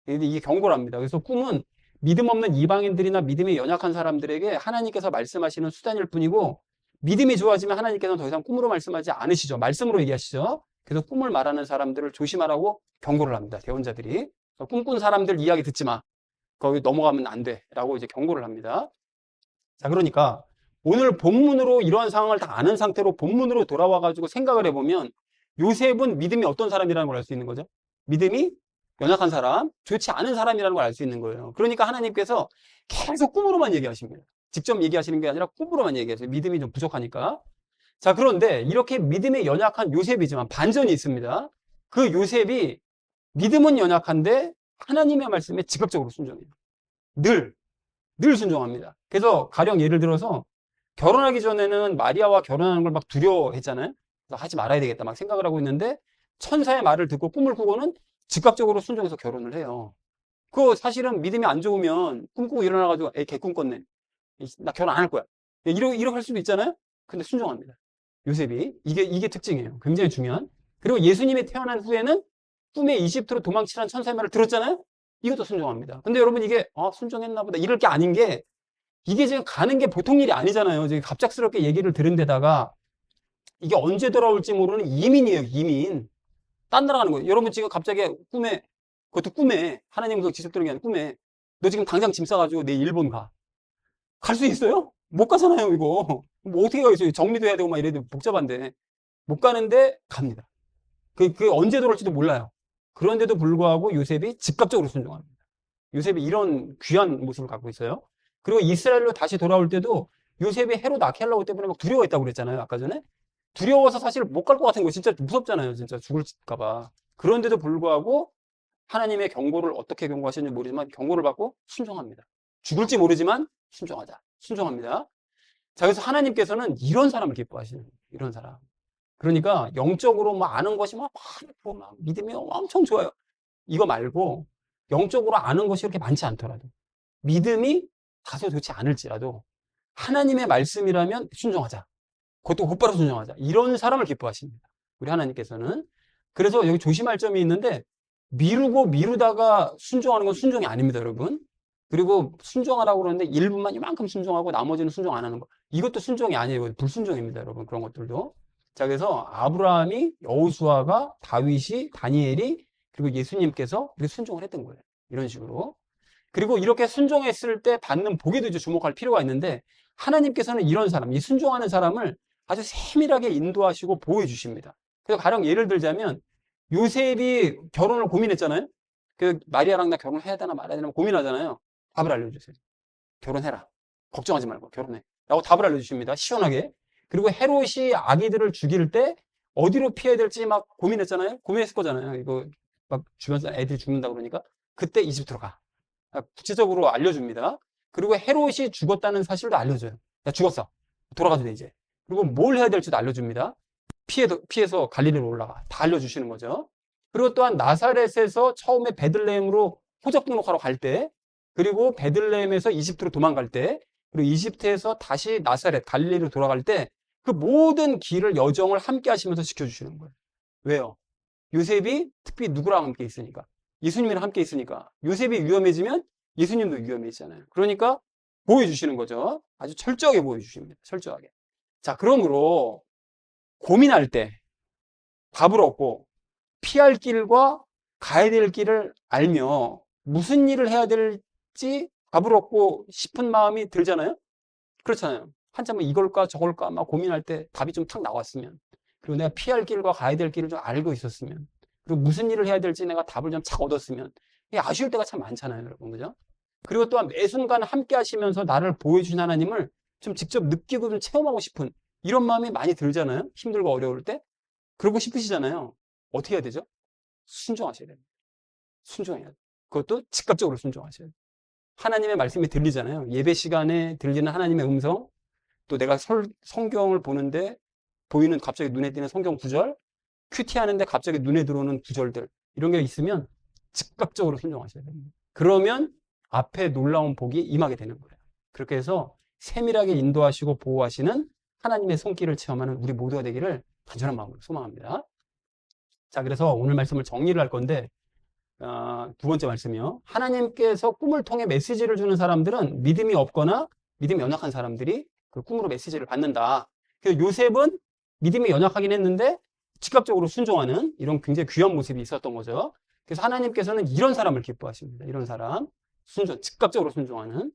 이게 경고를 합니다. 그래서 꿈은 믿음 없는 이방인들이나 믿음이 연약한 사람들에게 하나님께서 말씀하시는 수단일 뿐이고 믿음이 좋아지면 하나님께서는 더 이상 꿈으로 말씀하지 않으시죠. 말씀으로 얘기하시죠. 그래서 꿈을 말하는 사람들을 조심하라고 경고를 합니다. 대언자들이. 꿈꾼 사람들 이야기 듣지 마. 거기 넘어가면 안 돼. 라고 이제 경고를 합니다. 자, 그러니까 오늘 본문으로 이러한 상황을 다 아는 상태로 본문으로 돌아와가지고 생각을 해보면 요셉은 믿음이 어떤 사람이라는 걸 알 수 있는 거죠. 믿음이 연약한 사람, 좋지 않은 사람이라는 걸 알 수 있는 거예요. 그러니까 하나님께서 계속 꿈으로만 얘기하십니다. 직접 얘기하시는 게 아니라 꿈으로만 얘기하세요. 믿음이 좀 부족하니까. 자, 그런데 이렇게 믿음이 연약한 요셉이지만 반전이 있습니다. 그 요셉이 믿음은 연약한데 하나님의 말씀에 즉각적으로 순종해요. 늘 순종합니다. 그래서 가령 예를 들어서 결혼하기 전에는 마리아와 결혼하는 걸 막 두려워했잖아요. 그래서 하지 말아야 되겠다 막 생각을 하고 있는데 천사의 말을 듣고 꿈을 꾸고는 즉각적으로 순종해서 결혼을 해요. 그거 사실은 믿음이 안 좋으면 꿈꾸고 일어나가지고 애 개꿈 꿨네. 나 결혼 안 할 거야. 이렇게 할 수도 있잖아요. 근데 순종합니다. 요셉이. 이게 특징이에요. 굉장히 중요한. 그리고 예수님이 태어난 후에는 꿈에 이집트로 도망치라는 천사의 말을 들었잖아요. 이것도 순종합니다. 근데 여러분 이게 순종했나 보다 이럴 게 아닌 게 이게 지금 가는 게 보통 일이 아니잖아요. 지금 갑작스럽게 얘기를 들은 데다가 이게 언제 돌아올지 모르는 이민이에요, 이민. 딴 나라 가는 거예요. 여러분 지금 갑자기 꿈에, 그것도 꿈에, 하나님께서 직접 들은 게 아니라 꿈에, 너 지금 당장 짐 싸가지고 내일 일본 가. 갈 수 있어요? 못 가잖아요, 이거. 뭐 어떻게 가겠어요? 정리도 해야 되고 막 이래도 복잡한데. 못 가는데 갑니다. 그 언제 돌아올지도 몰라요. 그런데도 불구하고 요셉이 즉각적으로 순종합니다. 요셉이 이런 귀한 모습을 갖고 있어요. 그리고 이스라엘로 다시 돌아올 때도 요셉이 헤롯 아켈라오 때문에 막 두려워했다고 그랬잖아요, 아까 전에. 두려워서 사실 못 갈 것 같은 거 진짜 무섭잖아요, 진짜 죽을까 봐. 그런데도 불구하고 하나님의 경고를 어떻게 경고하시는지 모르지만 경고를 받고 순종합니다. 죽을지 모르지만 순종하자. 순종합니다. 자, 그래서 하나님께서는 이런 사람을 기뻐하시는 거예요. 이런 사람. 그러니까 영적으로 막 아는 것이 막 많고 막 믿음이 엄청 좋아요. 이거 말고 영적으로 아는 것이 그렇게 많지 않더라도 믿음이 다소 좋지 않을지라도 하나님의 말씀이라면 순종하자. 그것도 곧바로 순종하자. 이런 사람을 기뻐하십니다. 우리 하나님께서는. 그래서 여기 조심할 점이 있는데 미루고 미루다가 순종하는 건 순종이 아닙니다, 여러분. 그리고 순종하라고 그러는데 일부만 이만큼 순종하고 나머지는 순종 안 하는 거. 이것도 순종이 아니에요. 불순종입니다, 여러분. 그런 것들도. 자, 그래서 아브라함이, 여호수아가, 다윗이, 다니엘이, 그리고 예수님께서 이렇게 순종을 했던 거예요. 이런 식으로. 그리고 이렇게 순종했을 때 받는 복에도 이제 주목할 필요가 있는데 하나님께서는 이런 사람, 이 순종하는 사람을 아주 세밀하게 인도하시고 보호해 주십니다. 그래서 가령 예를 들자면 요셉이 결혼을 고민했잖아요. 그 마리아랑 나 결혼해야 되나 말아야 되나 고민하잖아요. 답을 알려주세요. 결혼해라. 걱정하지 말고 결혼해. 라고 답을 알려주십니다. 시원하게. 그리고 헤롯이 아기들을 죽일 때 어디로 피해야 될지 막 고민했잖아요. 고민했을 거잖아요. 이거 막 주변 애들이 죽는다 그러니까 그때 이집트로 가. 구체적으로 알려줍니다. 그리고 헤롯이 죽었다는 사실도 알려줘요. 야, 죽었어. 돌아가도 돼, 이제. 그리고 뭘 해야 될지도 알려줍니다. 피해서 갈릴리로 올라가. 다 알려주시는 거죠. 그리고 또한 나사렛에서 처음에 베들레헴으로 호적 등록하러 갈 때, 그리고 베들레헴에서 이집트로 도망갈 때, 그리고 이집트에서 다시 나사렛, 갈릴리로 돌아갈 때, 그 모든 길을, 여정을 함께 하시면서 지켜주시는 거예요. 왜요? 요셉이 특히 누구랑 함께 있으니까. 예수님이랑 함께 있으니까. 요셉이 위험해지면 예수님도 위험해지잖아요. 그러니까 보여주시는 거죠. 아주 철저하게 보여주십니다. 철저하게. 자, 그러므로 고민할 때 답을 얻고 피할 길과 가야 될 길을 알며 무슨 일을 해야 될지 답을 얻고 싶은 마음이 들잖아요. 그렇잖아요. 한참은 이걸까 저걸까 막 고민할 때 답이 좀 탁 나왔으면, 그리고 내가 피할 길과 가야 될 길을 좀 알고 있었으면, 그리고 무슨 일을 해야 될지 내가 답을 좀 착 얻었으면, 이게 아쉬울 때가 참 많잖아요, 여러분. 그죠? 그리고 또한 매 순간 함께 하시면서 나를 보여주신 하나님을 좀 직접 느끼고 좀 체험하고 싶은 이런 마음이 많이 들잖아요. 힘들고 어려울 때. 그러고 싶으시잖아요. 어떻게 해야 되죠? 순종하셔야 됩니다. 순종해야 돼요. 그것도 즉각적으로 순종하셔야 돼요. 하나님의 말씀이 들리잖아요. 예배 시간에 들리는 하나님의 음성, 또 내가 성경을 보는데 보이는 갑자기 눈에 띄는 성경 구절, 큐티하는데 갑자기 눈에 들어오는 구절들, 이런 게 있으면 즉각적으로 순종하셔야 됩니다. 그러면 앞에 놀라운 복이 임하게 되는 거예요. 그렇게 해서 세밀하게 인도하시고 보호하시는 하나님의 손길을 체험하는 우리 모두가 되기를 간절한 마음으로 소망합니다. 자, 그래서 오늘 말씀을 정리를 할 건데, 두 번째 말씀이요. 하나님께서 꿈을 통해 메시지를 주는 사람들은 믿음이 없거나 믿음이 연약한 사람들이 그 꿈으로 메시지를 받는다. 그래서 요셉은 믿음이 연약하긴 했는데 즉각적으로 순종하는 이런 굉장히 귀한 모습이 있었던 거죠. 그래서 하나님께서는 이런 사람을 기뻐하십니다. 이런 사람. 즉각적으로 순종하는.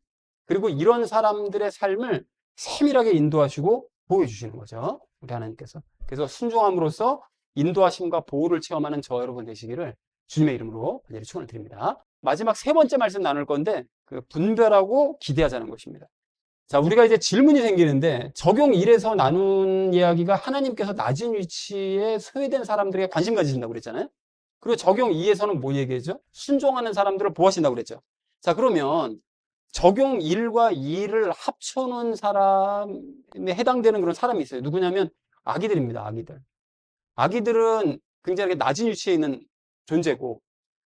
그리고 이런 사람들의 삶을 세밀하게 인도하시고 보여주시는 거죠. 우리 하나님께서. 그래서 순종함으로써 인도하심과 보호를 체험하는 저 여러분 되시기를 주님의 이름으로 간절히 축원을 드립니다. 마지막 세 번째 말씀 나눌 건데, 그 분별하고 기대하자는 것입니다. 자, 우리가 이제 질문이 생기는데, 적용 1에서 나눈 이야기가 하나님께서 낮은 위치에 소외된 사람들에게 관심 가지신다고 그랬잖아요. 그리고 적용 2에서는 뭐 얘기했죠? 순종하는 사람들을 보호하신다고 그랬죠. 자, 그러면 적용 1과 2를 합쳐놓은 사람에 해당되는 그런 사람이 있어요. 누구냐면 아기들입니다. 아기들. 아기들은 굉장히 낮은 위치에 있는 존재고,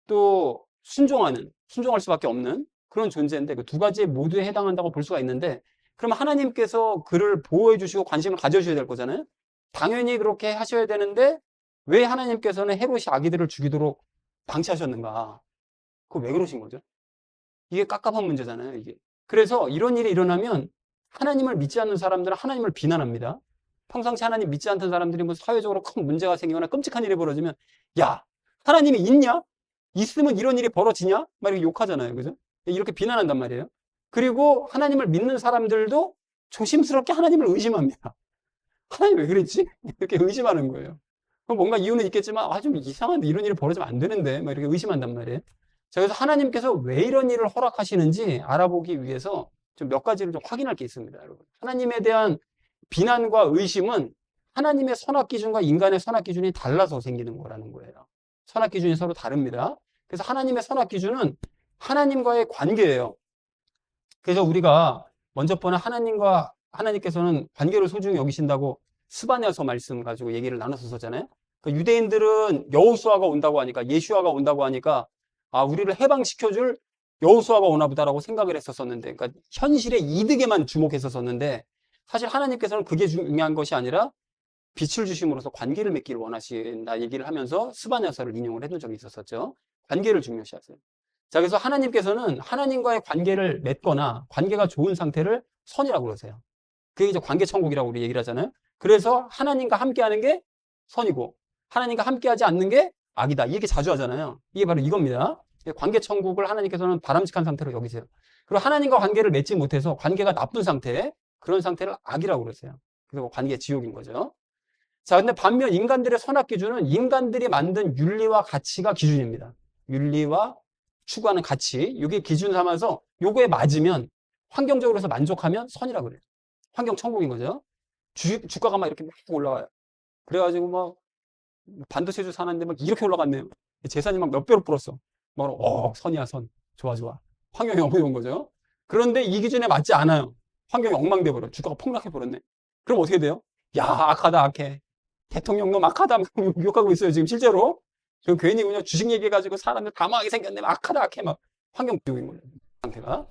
또 순종할 수밖에 없는 그런 존재인데, 그 두 가지에 모두에 해당한다고 볼 수가 있는데, 그러면 하나님께서 그를 보호해 주시고 관심을 가져주셔야 될 거잖아요. 당연히 그렇게 하셔야 되는데 왜 하나님께서는 헤롯이 아기들을 죽이도록 방치하셨는가? 그거 왜 그러신 거죠? 이게 깝깝한 문제잖아요, 이게. 그래서 이런 일이 일어나면 하나님을 믿지 않는 사람들은 하나님을 비난합니다. 평상시 하나님 믿지 않던 사람들이 뭐 사회적으로 큰 문제가 생기거나 끔찍한 일이 벌어지면, 야, 하나님이 있냐? 있으면 이런 일이 벌어지냐? 막 이렇게 욕하잖아요. 그죠? 이렇게 비난한단 말이에요. 그리고 하나님을 믿는 사람들도 조심스럽게 하나님을 의심합니다. 하나님 왜 그랬지? 이렇게 의심하는 거예요. 그럼 뭔가 이유는 있겠지만, 좀 이상한데 이런 일이 벌어지면 안 되는데, 막 이렇게 의심한단 말이에요. 자, 그래서 하나님께서 왜 이런 일을 허락하시는지 알아보기 위해서 좀 몇 가지를 좀 확인할 게 있습니다, 여러분. 하나님에 대한 비난과 의심은 하나님의 선악 기준과 인간의 선악 기준이 달라서 생기는 거라는 거예요. 선악 기준이 서로 다릅니다. 그래서 하나님의 선악 기준은 하나님과의 관계예요. 그래서 우리가 먼저 번에 하나님께서는 관계를 소중히 여기신다고 스바냐서 말씀 가지고 얘기를 나눴었잖아요. 그러니까 유대인들은 여호수아가 온다고 하니까, 예슈아가 온다고 하니까, 우리를 해방시켜줄 여호수아가 오나 보다라고 생각을 했었었는데, 그러니까 현실의 이득에만 주목했었었는데, 사실 하나님께서는 그게 중요한 것이 아니라 빛을 주심으로써 관계를 맺기를 원하신다 얘기를 하면서 스바냐서를 인용을 해둔 적이 있었었죠. 관계를 중요시하세요. 자, 그래서 하나님께서는 하나님과의 관계를 맺거나 관계가 좋은 상태를 선이라고 그러세요. 그게 이제 관계천국이라고 우리 얘기를 하잖아요. 그래서 하나님과 함께하는 게 선이고 하나님과 함께하지 않는 게 악이다. 이렇게 자주 하잖아요. 이게 바로 이겁니다. 관계천국을 하나님께서는 바람직한 상태로 여기세요. 그리고 하나님과 관계를 맺지 못해서 관계가 나쁜 상태, 그런 상태를 악이라고 그러세요. 그리고 관계 지옥인 거죠. 자, 근데 반면 인간들의 선악 기준은 인간들이 만든 윤리와 가치가 기준입니다. 윤리와 추구하는 가치, 이게 기준 삼아서 요거에 맞으면 환경적으로 해서 만족하면 선이라고 그래요. 환경 천국인 거죠. 주가가 막 이렇게 막 올라가요. 그래가지고 막 반도체주 사는데 막 이렇게 올라갔네요. 재산이 막 몇 배로 불었어. 막 선이야 선. 좋아 좋아. 환경이 너무 좋은 거죠. 그런데 이 기준에 맞지 않아요. 환경이 엉망돼 버려. 주가가 폭락해 버렸네. 그럼 어떻게 돼요? 야, 악하다 악해. 대통령도 악하다 막 욕하고 있어요 지금 실제로. 그 괜히 그냥 주식 얘기해가지고 사람들 다 망하게 생겼네. 막 악하다 악해 막 환경 비용인 거예요. 상태가.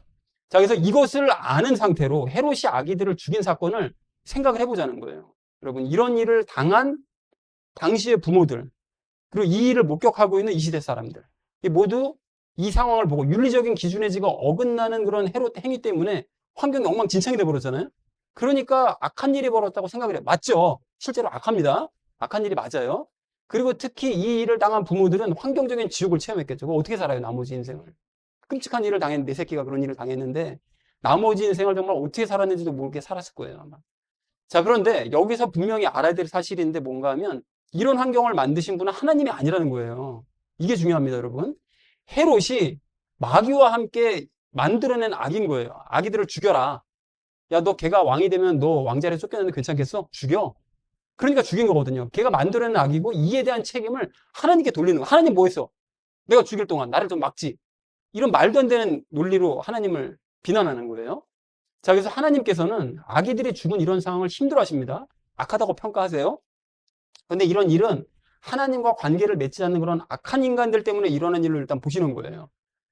자, 그래서 이것을 아는 상태로 헤롯이 아기들을 죽인 사건을 생각을 해보자는 거예요. 여러분, 이런 일을 당한 당시의 부모들, 그리고 이 일을 목격하고 있는 이 시대 사람들, 이 모두 이 상황을 보고 윤리적인 기준에 지금 어긋나는 그런 헤롯 행위 때문에 환경이 엉망진창이 돼버렸잖아요. 그러니까 악한 일이 벌어졌다고 생각을 해요. 맞죠? 실제로 악합니다. 악한 일이 맞아요. 그리고 특히 이 일을 당한 부모들은 환경적인 지옥을 체험했겠죠. 어떻게 살아요, 나머지 인생을. 끔찍한 일을 당했는데, 내 새끼가 그런 일을 당했는데, 나머지 인생을 정말 어떻게 살았는지도 모르게 살았을 거예요, 아마. 자, 그런데 여기서 분명히 알아야 될 사실인데 뭔가 하면, 이런 환경을 만드신 분은 하나님이 아니라는 거예요. 이게 중요합니다, 여러분. 헤롯이 마귀와 함께 만들어낸 악인 거예요. 아기들을 죽여라. 야, 너 걔가 왕이 되면 너 왕자리에 쫓겨나는데 괜찮겠어? 죽여. 그러니까 죽인 거거든요. 걔가 만들어낸 악이고 이에 대한 책임을 하나님께 돌리는 거예요. 하나님 뭐 했어? 내가 죽일 동안 나를 좀 막지. 이런 말도 안 되는 논리로 하나님을 비난하는 거예요. 자, 그래서 하나님께서는 아기들이 죽은 이런 상황을 힘들어 하십니다. 악하다고 평가하세요. 그런데 이런 일은 하나님과 관계를 맺지 않는 그런 악한 인간들 때문에 일어난 일을 일단 보시는 거예요.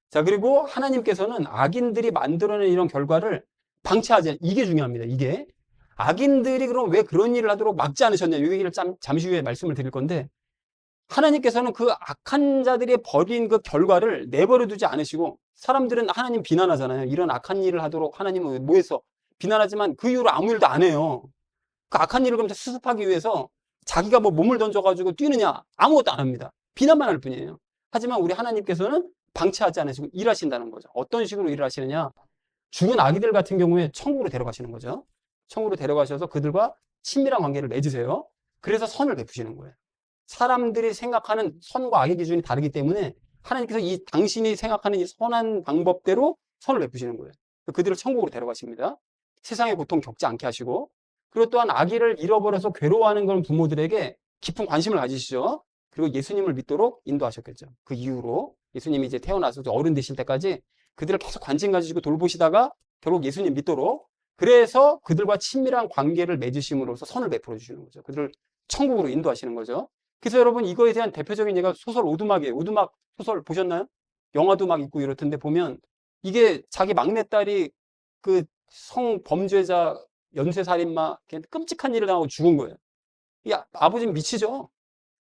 자, 그리고 하나님께서는 악인들이 만들어낸 이런 결과를 방치하지, 이게 중요합니다. 이게. 악인들이 그럼 왜 그런 일을 하도록 막지 않으셨냐. 이 얘기를 잠시 후에 말씀을 드릴 건데, 하나님께서는 그 악한 자들이 벌인 그 결과를 내버려 두지 않으시고, 사람들은 하나님 비난하잖아요. 이런 악한 일을 하도록 하나님은 뭐 해서 비난하지만 그 이후로 아무 일도 안 해요. 그 악한 일을 그럼 수습하기 위해서 자기가 뭐 몸을 던져가지고 뛰느냐, 아무것도 안 합니다. 비난만 할 뿐이에요. 하지만 우리 하나님께서는 방치하지 않으시고 일하신다는 거죠. 어떤 식으로 일을 하시느냐? 죽은 아기들 같은 경우에 천국으로 데려가시는 거죠. 천국으로 데려가셔서 그들과 친밀한 관계를 맺으세요. 그래서 선을 베푸시는 거예요. 사람들이 생각하는 선과 악의 기준이 다르기 때문에 하나님께서 이 당신이 생각하는 이 선한 방법대로 선을 베푸시는 거예요. 그들을 천국으로 데려가십니다. 세상의 고통 겪지 않게 하시고, 그리고 또한 아기를 잃어버려서 괴로워하는 그런 부모들에게 깊은 관심을 가지시죠. 그리고 예수님을 믿도록 인도하셨겠죠. 그 이후로 예수님이 이제 태어나서 어른 되실 때까지 그들을 계속 관심 가지시고 돌보시다가 결국 예수님 믿도록, 그래서 그들과 친밀한 관계를 맺으심으로써 선을 베풀어 주시는 거죠. 그들을 천국으로 인도하시는 거죠. 그래서 여러분, 이거에 대한 대표적인 예가 소설 오두막이에요. 오두막 소설 보셨나요? 영화도 막 있고 이렇던데 보면 이게 자기 막내딸이 그 성범죄자 연쇄살인마 끔찍한 일을 당하고 죽은 거예요. 이 아버지는 미치죠.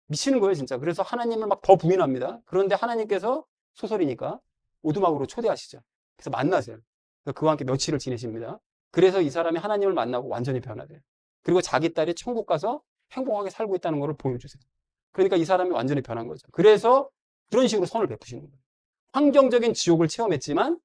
미치는 거예요, 진짜. 그래서 하나님을 막 더 부인합니다. 그런데 하나님께서 소설이니까 오두막으로 초대하시죠. 그래서 만나세요. 그와 함께 며칠을 지내십니다. 그래서 이 사람이 하나님을 만나고 완전히 변화돼요. 그리고 자기 딸이 천국 가서 행복하게 살고 있다는 것을 보여주세요. 그러니까 이 사람이 완전히 변한 거죠. 그래서 그런 식으로 선을 베푸시는 거예요. 환경적인 지옥을 체험했지만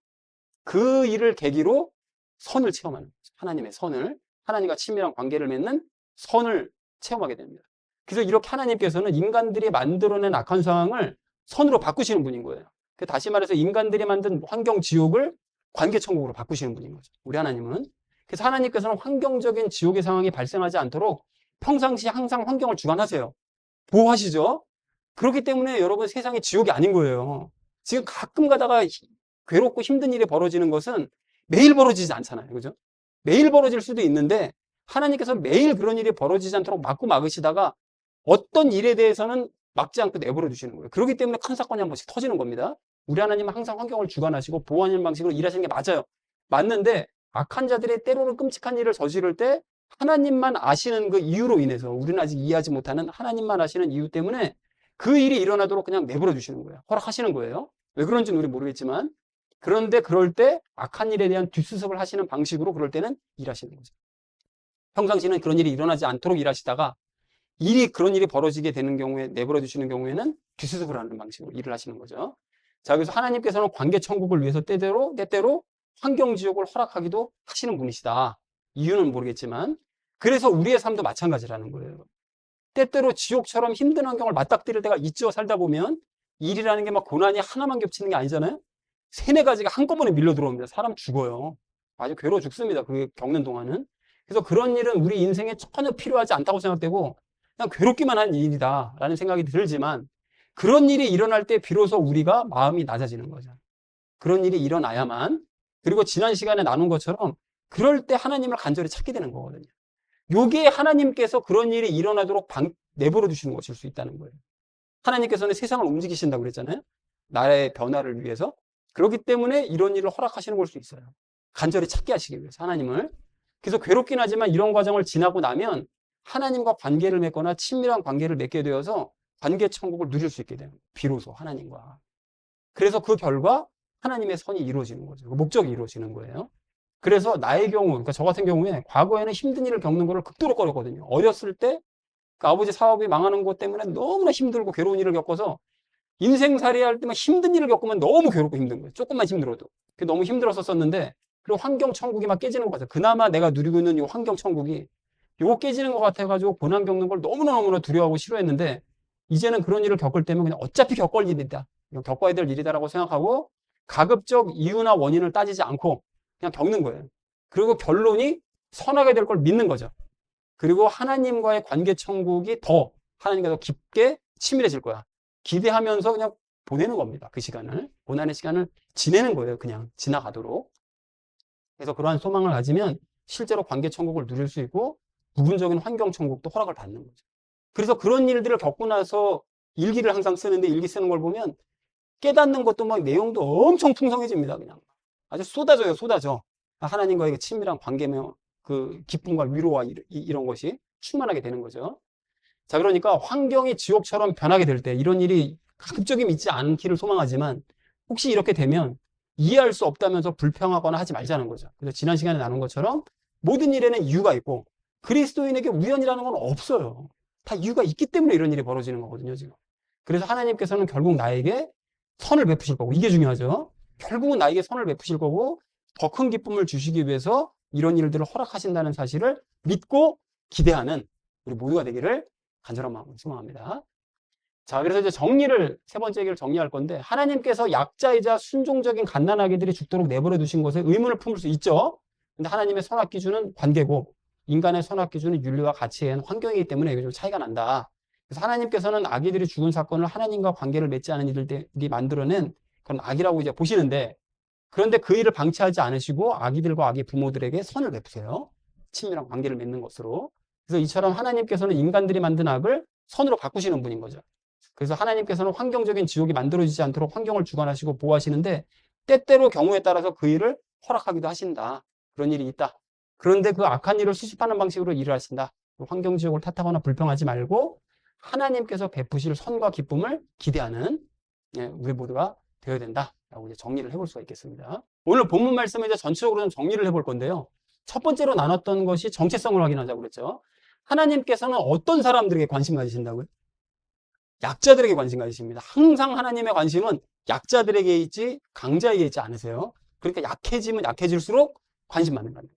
그 일을 계기로 선을 체험하는 거죠. 하나님의 선을, 하나님과 친밀한 관계를 맺는 선을 체험하게 됩니다. 그래서 이렇게 하나님께서는 인간들이 만들어낸 악한 상황을 선으로 바꾸시는 분인 거예요. 다시 말해서 인간들이 만든 환경 지옥을 관계 천국으로 바꾸시는 분인 거죠. 우리 하나님은. 그래서 하나님께서는 환경적인 지옥의 상황이 발생하지 않도록 평상시 항상 환경을 주관하세요. 보호하시죠. 그렇기 때문에 여러분 세상이 지옥이 아닌 거예요. 지금 가끔 가다가 괴롭고 힘든 일이 벌어지는 것은 매일 벌어지지 않잖아요. 그죠? 매일 벌어질 수도 있는데 하나님께서 매일 그런 일이 벌어지지 않도록 막으시다가 어떤 일에 대해서는 막지 않고 내버려 두시는 거예요. 그렇기 때문에 큰 사건이 한 번씩 터지는 겁니다. 우리 하나님은 항상 환경을 주관하시고 보호하는 방식으로 일하시는 게 맞아요. 맞는데 악한 자들이 때로는 끔찍한 일을 저지를 때 하나님만 아시는 그 이유로 인해서 우리는 아직 이해하지 못하는 하나님만 아시는 이유 때문에 그 일이 일어나도록 그냥 내버려 두시는 거예요. 허락하시는 거예요. 왜 그런지는 우리 모르겠지만 그런데 그럴 때 악한 일에 대한 뒷수습을 하시는 방식으로 그럴 때는 일하시는 거죠. 평상시는 그런 일이 일어나지 않도록 일하시다가 그런 일이 벌어지게 되는 경우에 내버려 두시는 경우에는 뒷수습을 하는 방식으로 일을 하시는 거죠. 자, 그래서 하나님께서는 관계 천국을 위해서 때때로 환경 지옥을 허락하기도 하시는 분이시다. 이유는 모르겠지만 그래서 우리의 삶도 마찬가지라는 거예요. 때때로 지옥처럼 힘든 환경을 맞닥뜨릴 때가 있죠. 살다 보면 일이라는 게 막 고난이 하나만 겹치는 게 아니잖아요. 세네 가지가 한꺼번에 밀려 들어옵니다. 사람 죽어요. 아주 괴로워 죽습니다. 그게 겪는 동안은. 그래서 그런 일은 우리 인생에 전혀 필요하지 않다고 생각되고 그냥 괴롭기만 한 일이다라는 생각이 들지만 그런 일이 일어날 때 비로소 우리가 마음이 낮아지는 거죠. 그런 일이 일어나야만 그리고 지난 시간에 나눈 것처럼 그럴 때 하나님을 간절히 찾게 되는 거거든요. 요게 하나님께서 그런 일이 일어나도록 내버려 두시는 것일 수 있다는 거예요. 하나님께서는 세상을 움직이신다고 그랬잖아요. 나라의 변화를 위해서. 그렇기 때문에 이런 일을 허락하시는 걸 수 있어요. 간절히 찾게 하시기 위해서 하나님을. 그래서 괴롭긴 하지만 이런 과정을 지나고 나면 하나님과 관계를 맺거나 친밀한 관계를 맺게 되어서 관계 천국을 누릴 수 있게 되는 거예요. 비로소 하나님과. 그래서 그 결과 하나님의 선이 이루어지는 거죠. 그 목적이 이루어지는 거예요. 그래서 나의 경우, 그러니까 저 같은 경우에 과거에는 힘든 일을 겪는 거를 극도로 꺼렸거든요. 어렸을 때 그 아버지 사업이 망하는 것 때문에 너무나 힘들고 괴로운 일을 겪어서 인생살이 할 때만 힘든 일을 겪으면 너무 괴롭고 힘든 거예요. 조금만 힘들어도. 너무 힘들었었는데 그리고 환경 천국이 막 깨지는 것 같아요. 그나마 내가 누리고 있는 이 환경 천국이 요거 깨지는 것 같아가지고 고난 겪는 걸 너무너무나 두려워하고 싫어했는데 이제는 그런 일을 겪을 때면 그냥 어차피 겪을 일이다. 겪어야 될 일이다라고 생각하고 가급적 이유나 원인을 따지지 않고 그냥 겪는 거예요. 그리고 결론이 선하게 될 걸 믿는 거죠. 그리고 하나님과의 관계 천국이 더 하나님과 더 깊게 친밀해질 거야. 기대하면서 그냥 보내는 겁니다. 그 시간을. 고난의 시간을 지내는 거예요. 그냥 지나가도록. 그래서 그러한 소망을 가지면 실제로 관계 천국을 누릴 수 있고 부분적인 환경 천국도 허락을 받는 거죠. 그래서 그런 일들을 겪고 나서 일기를 항상 쓰는데 일기 쓰는 걸 보면 깨닫는 것도 막 내용도 엄청 풍성해집니다. 그냥 아주 쏟아져요. 쏟아져. 하나님과의 친밀한 관계며 그 기쁨과 위로와 이런 것이 충만하게 되는 거죠. 자, 그러니까 환경이 지옥처럼 변하게 될 때 이런 일이 가급적이면 있지 않기를 소망하지만 혹시 이렇게 되면 이해할 수 없다면서 불평하거나 하지 말자는 거죠. 그래서 지난 시간에 나눈 것처럼 모든 일에는 이유가 있고 그리스도인에게 우연이라는 건 없어요. 다 이유가 있기 때문에 이런 일이 벌어지는 거거든요, 지금. 그래서 하나님께서는 결국 나에게 선을 베푸실 거고 이게 중요하죠. 결국은 나에게 선을 베푸실 거고 더 큰 기쁨을 주시기 위해서 이런 일들을 허락하신다는 사실을 믿고 기대하는 우리 모두가 되기를 간절한 마음으로 소망합니다. 자, 그래서 이제 세 번째 얘기를 정리할 건데 하나님께서 약자이자 순종적인 갓난아기들이 죽도록 내버려 두신 것에 의문을 품을 수 있죠. 근데 하나님의 선악 기준은 관계고 인간의 선악 기준은 윤리와 가치의 환경이기 때문에 이게 좀 차이가 난다. 그래서 하나님께서는 아기들이 죽은 사건을 하나님과 관계를 맺지 않은 이들이 만들어낸 그런 악이라고 이제 보시는데 그런데 그 일을 방치하지 않으시고 아기들과 아기 부모들에게 선을 베푸세요. 친밀한 관계를 맺는 것으로. 그래서 이처럼 하나님께서는 인간들이 만든 악을 선으로 바꾸시는 분인 거죠. 그래서 하나님께서는 환경적인 지옥이 만들어지지 않도록 환경을 주관하시고 보호하시는데 때때로 경우에 따라서 그 일을 허락하기도 하신다. 그런 일이 있다. 그런데 그 악한 일을 수습하는 방식으로 일을 하신다. 환경 지옥을 탓하거나 불평하지 말고 하나님께서 베푸실 선과 기쁨을 기대하는 우리 모두가 되어야 된다. 라고 이제 정리를 해볼 수가 있겠습니다. 오늘 본문 말씀을 이제 전체적으로 좀 정리를 해볼 건데요. 첫 번째로 나눴던 것이 정체성을 확인하자고 그랬죠. 하나님께서는 어떤 사람들에게 관심 가지신다고요? 약자들에게 관심 가지십니다. 항상 하나님의 관심은 약자들에게 있지 강자에게 있지 않으세요. 그러니까 약해지면 약해질수록 관심 받는 거예요.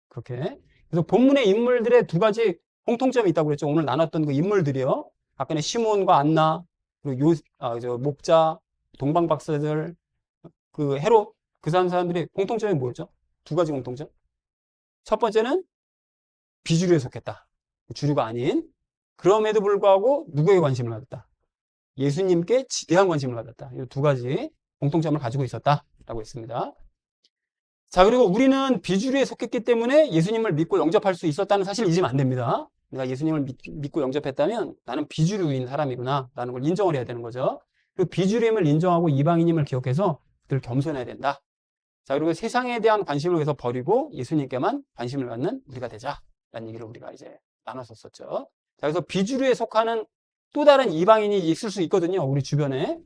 그렇게. 그래서 본문의 인물들의 두 가지 공통점이 있다고 그랬죠. 오늘 나눴던 그 인물들이요. 아까는 시몬과 안나, 그리고 목자, 동방박사들, 그 헤롯, 그 사람들의 공통점이 뭐였죠? 두 가지 공통점. 첫 번째는 비주류에 속했다. 주류가 아닌. 그럼에도 불구하고 누구에게 관심을 가졌다? 예수님께 지대한 관심을 가졌다. 이 두 가지 공통점을 가지고 있었다라고 했습니다. 자, 그리고 우리는 비주류에 속했기 때문에 예수님을 믿고 영접할 수 있었다는 사실을 잊으면 안 됩니다. 내가 예수님을 믿고 영접했다면 나는 비주류인 사람이구나 라는 걸 인정을 해야 되는 거죠. 그 비주류임을 인정하고 이방인임을 기억해서 늘 겸손해야 된다. 자, 그리고 세상에 대한 관심을 위해서 버리고 예수님께만 관심을 갖는 우리가 되자라는 얘기를 우리가 이제 나눴었죠. 자, 그래서 비주류에 속하는 또 다른 이방인이 있을 수 있거든요. 우리 주변에.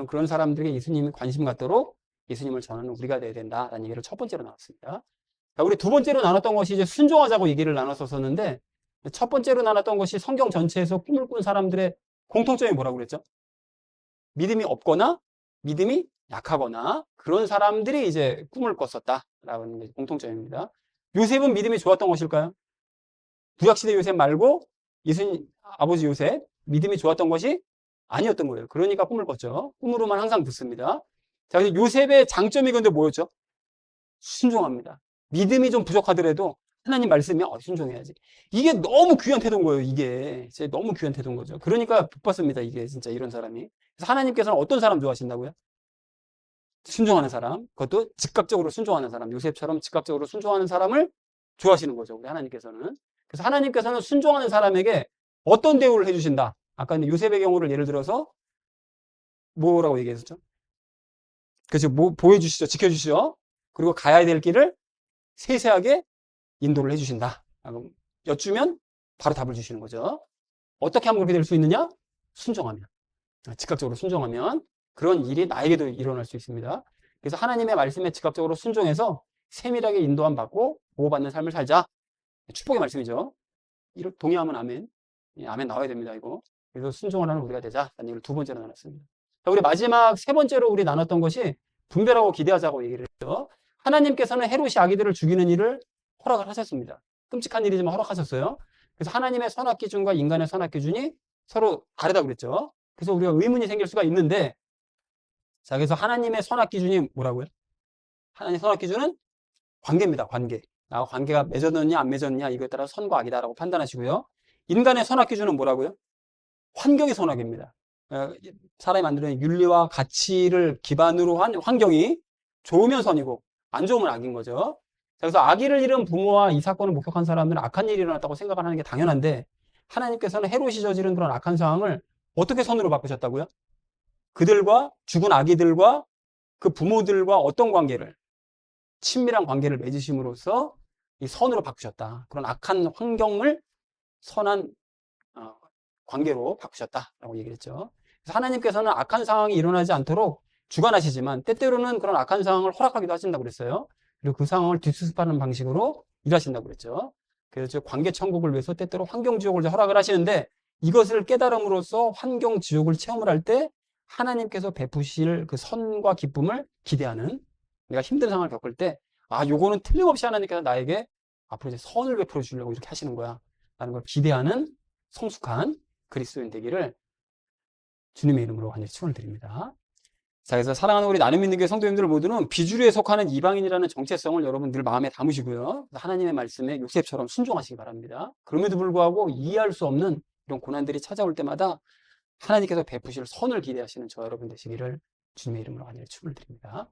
그런 사람들에게 예수님이 관심 갖도록 예수님을 전하는 우리가 돼야 된다라는 얘기를 첫 번째로 나눴습니다. 자, 우리 두 번째로 나눴던 것이 이제 순종하자고 얘기를 나눴었는데, 첫 번째로 나눴던 것이 성경 전체에서 꿈을 꾼 사람들의 공통점이 뭐라고 그랬죠? 믿음이 없거나 믿음이 약하거나 그런 사람들이 이제 꿈을 꿨었다라는 게 공통점입니다. 요셉은 믿음이 좋았던 것일까요? 구약시대 요셉 말고 예수님 아버지 요셉 믿음이 좋았던 것이 아니었던 거예요. 그러니까 꿈을 꿨죠. 꿈으로만 항상 듣습니다. 자, 그래서 요셉의 장점이 근데 뭐였죠? 순종합니다. 믿음이 좀 부족하더라도 하나님 말씀이 순종해야지. 이게 너무 귀한 태도인 거예요. 이게 진짜 너무 귀한 태도인 거죠. 그러니까 복 받습니다. 이게 진짜 이런 사람이. 그래서 하나님께서는 어떤 사람 좋아하신다고요? 순종하는 사람. 그것도 즉각적으로 순종하는 사람. 요셉처럼 즉각적으로 순종하는 사람을 좋아하시는 거죠. 우리 하나님께서는. 그래서 하나님께서는 순종하는 사람에게 어떤 대우를 해주신다. 아까 요셉의 경우를 예를 들어서 뭐라고 얘기했었죠? 그래서 뭐 보여주시죠. 지켜주시죠. 그리고 가야 될 길을 세세하게 인도를 해주신다. 여쭈면 바로 답을 주시는 거죠. 어떻게 하면 그렇게 될 수 있느냐? 순종하면. 즉각적으로 순종하면 그런 일이 나에게도 일어날 수 있습니다. 그래서 하나님의 말씀에 즉각적으로 순종해서 세밀하게 인도함 받고 보호받는 삶을 살자. 축복의 말씀이죠. 이를 동의하면 아멘. 아멘 나와야 됩니다. 이거. 그래서 순종을 하는 우리가 되자. 라는 얘기를 두 번째로 나눴습니다. 자, 우리 마지막 세 번째로 우리 나눴던 것이 분별하고 기대하자고 얘기를 했죠. 하나님께서는 헤롯이 아기들을 죽이는 일을 허락을 하셨습니다. 끔찍한 일이지만 허락하셨어요. 그래서 하나님의 선악 기준과 인간의 선악 기준이 서로 다르다고 그랬죠. 그래서 우리가 의문이 생길 수가 있는데, 자, 그래서 하나님의 선악 기준이 뭐라고요? 하나님의 선악 기준은 관계입니다. 관계. 나와 관계가 맺어졌느냐 안 맺어졌느냐 이거에 따라 선과 악이다라고 판단하시고요. 인간의 선악 기준은 뭐라고요? 환경의 선악입니다. 사람이 만드는 윤리와 가치를 기반으로 한 환경이 좋으면 선이고 안 좋으면 악인 거죠. 그래서 악의를 잃은 부모와 이 사건을 목격한 사람들은 악한 일이 일어났다고 생각을 하는 게 당연한데 하나님께서는 헤롯이 저지른 그런 악한 상황을 어떻게 선으로 바꾸셨다고요? 그들과 죽은 아기들과 그 부모들과 어떤 관계를 친밀한 관계를 맺으심으로써 이 선으로 바꾸셨다. 그런 악한 환경을 선한 관계로 바꾸셨다라고 얘기했죠. 그래서 하나님께서는 악한 상황이 일어나지 않도록 주관하시지만 때때로는 그런 악한 상황을 허락하기도 하신다고 그랬어요. 그리고 그 상황을 뒷수습하는 방식으로 일하신다고 그랬죠. 그래서 관계 천국을 위해서 때때로 환경 지옥을 허락을 하시는데 이것을 깨달음으로써 환경 지옥을 체험을 할 때 하나님께서 베푸실 그 선과 기쁨을 기대하는 내가 힘든 상황을 겪을 때 요거는 틀림없이 하나님께서 나에게 앞으로 이제 선을 베풀어 주려고 이렇게 하시는 거야 라는 걸 기대하는 성숙한 그리스도인 되기를 주님의 이름으로 간절히 축원드립니다. 자, 그래서 사랑하는 우리 나눔 믿는 교회 성도님들 모두는 비주류에 속하는 이방인이라는 정체성을 여러분 늘 마음에 담으시고요. 하나님의 말씀에 요셉처럼 순종하시기 바랍니다. 그럼에도 불구하고 이해할 수 없는 이런 고난들이 찾아올 때마다 하나님께서 베푸실 선을 기대하시는 저 여러분 되시기를 주님의 이름으로 간절히 축원드립니다.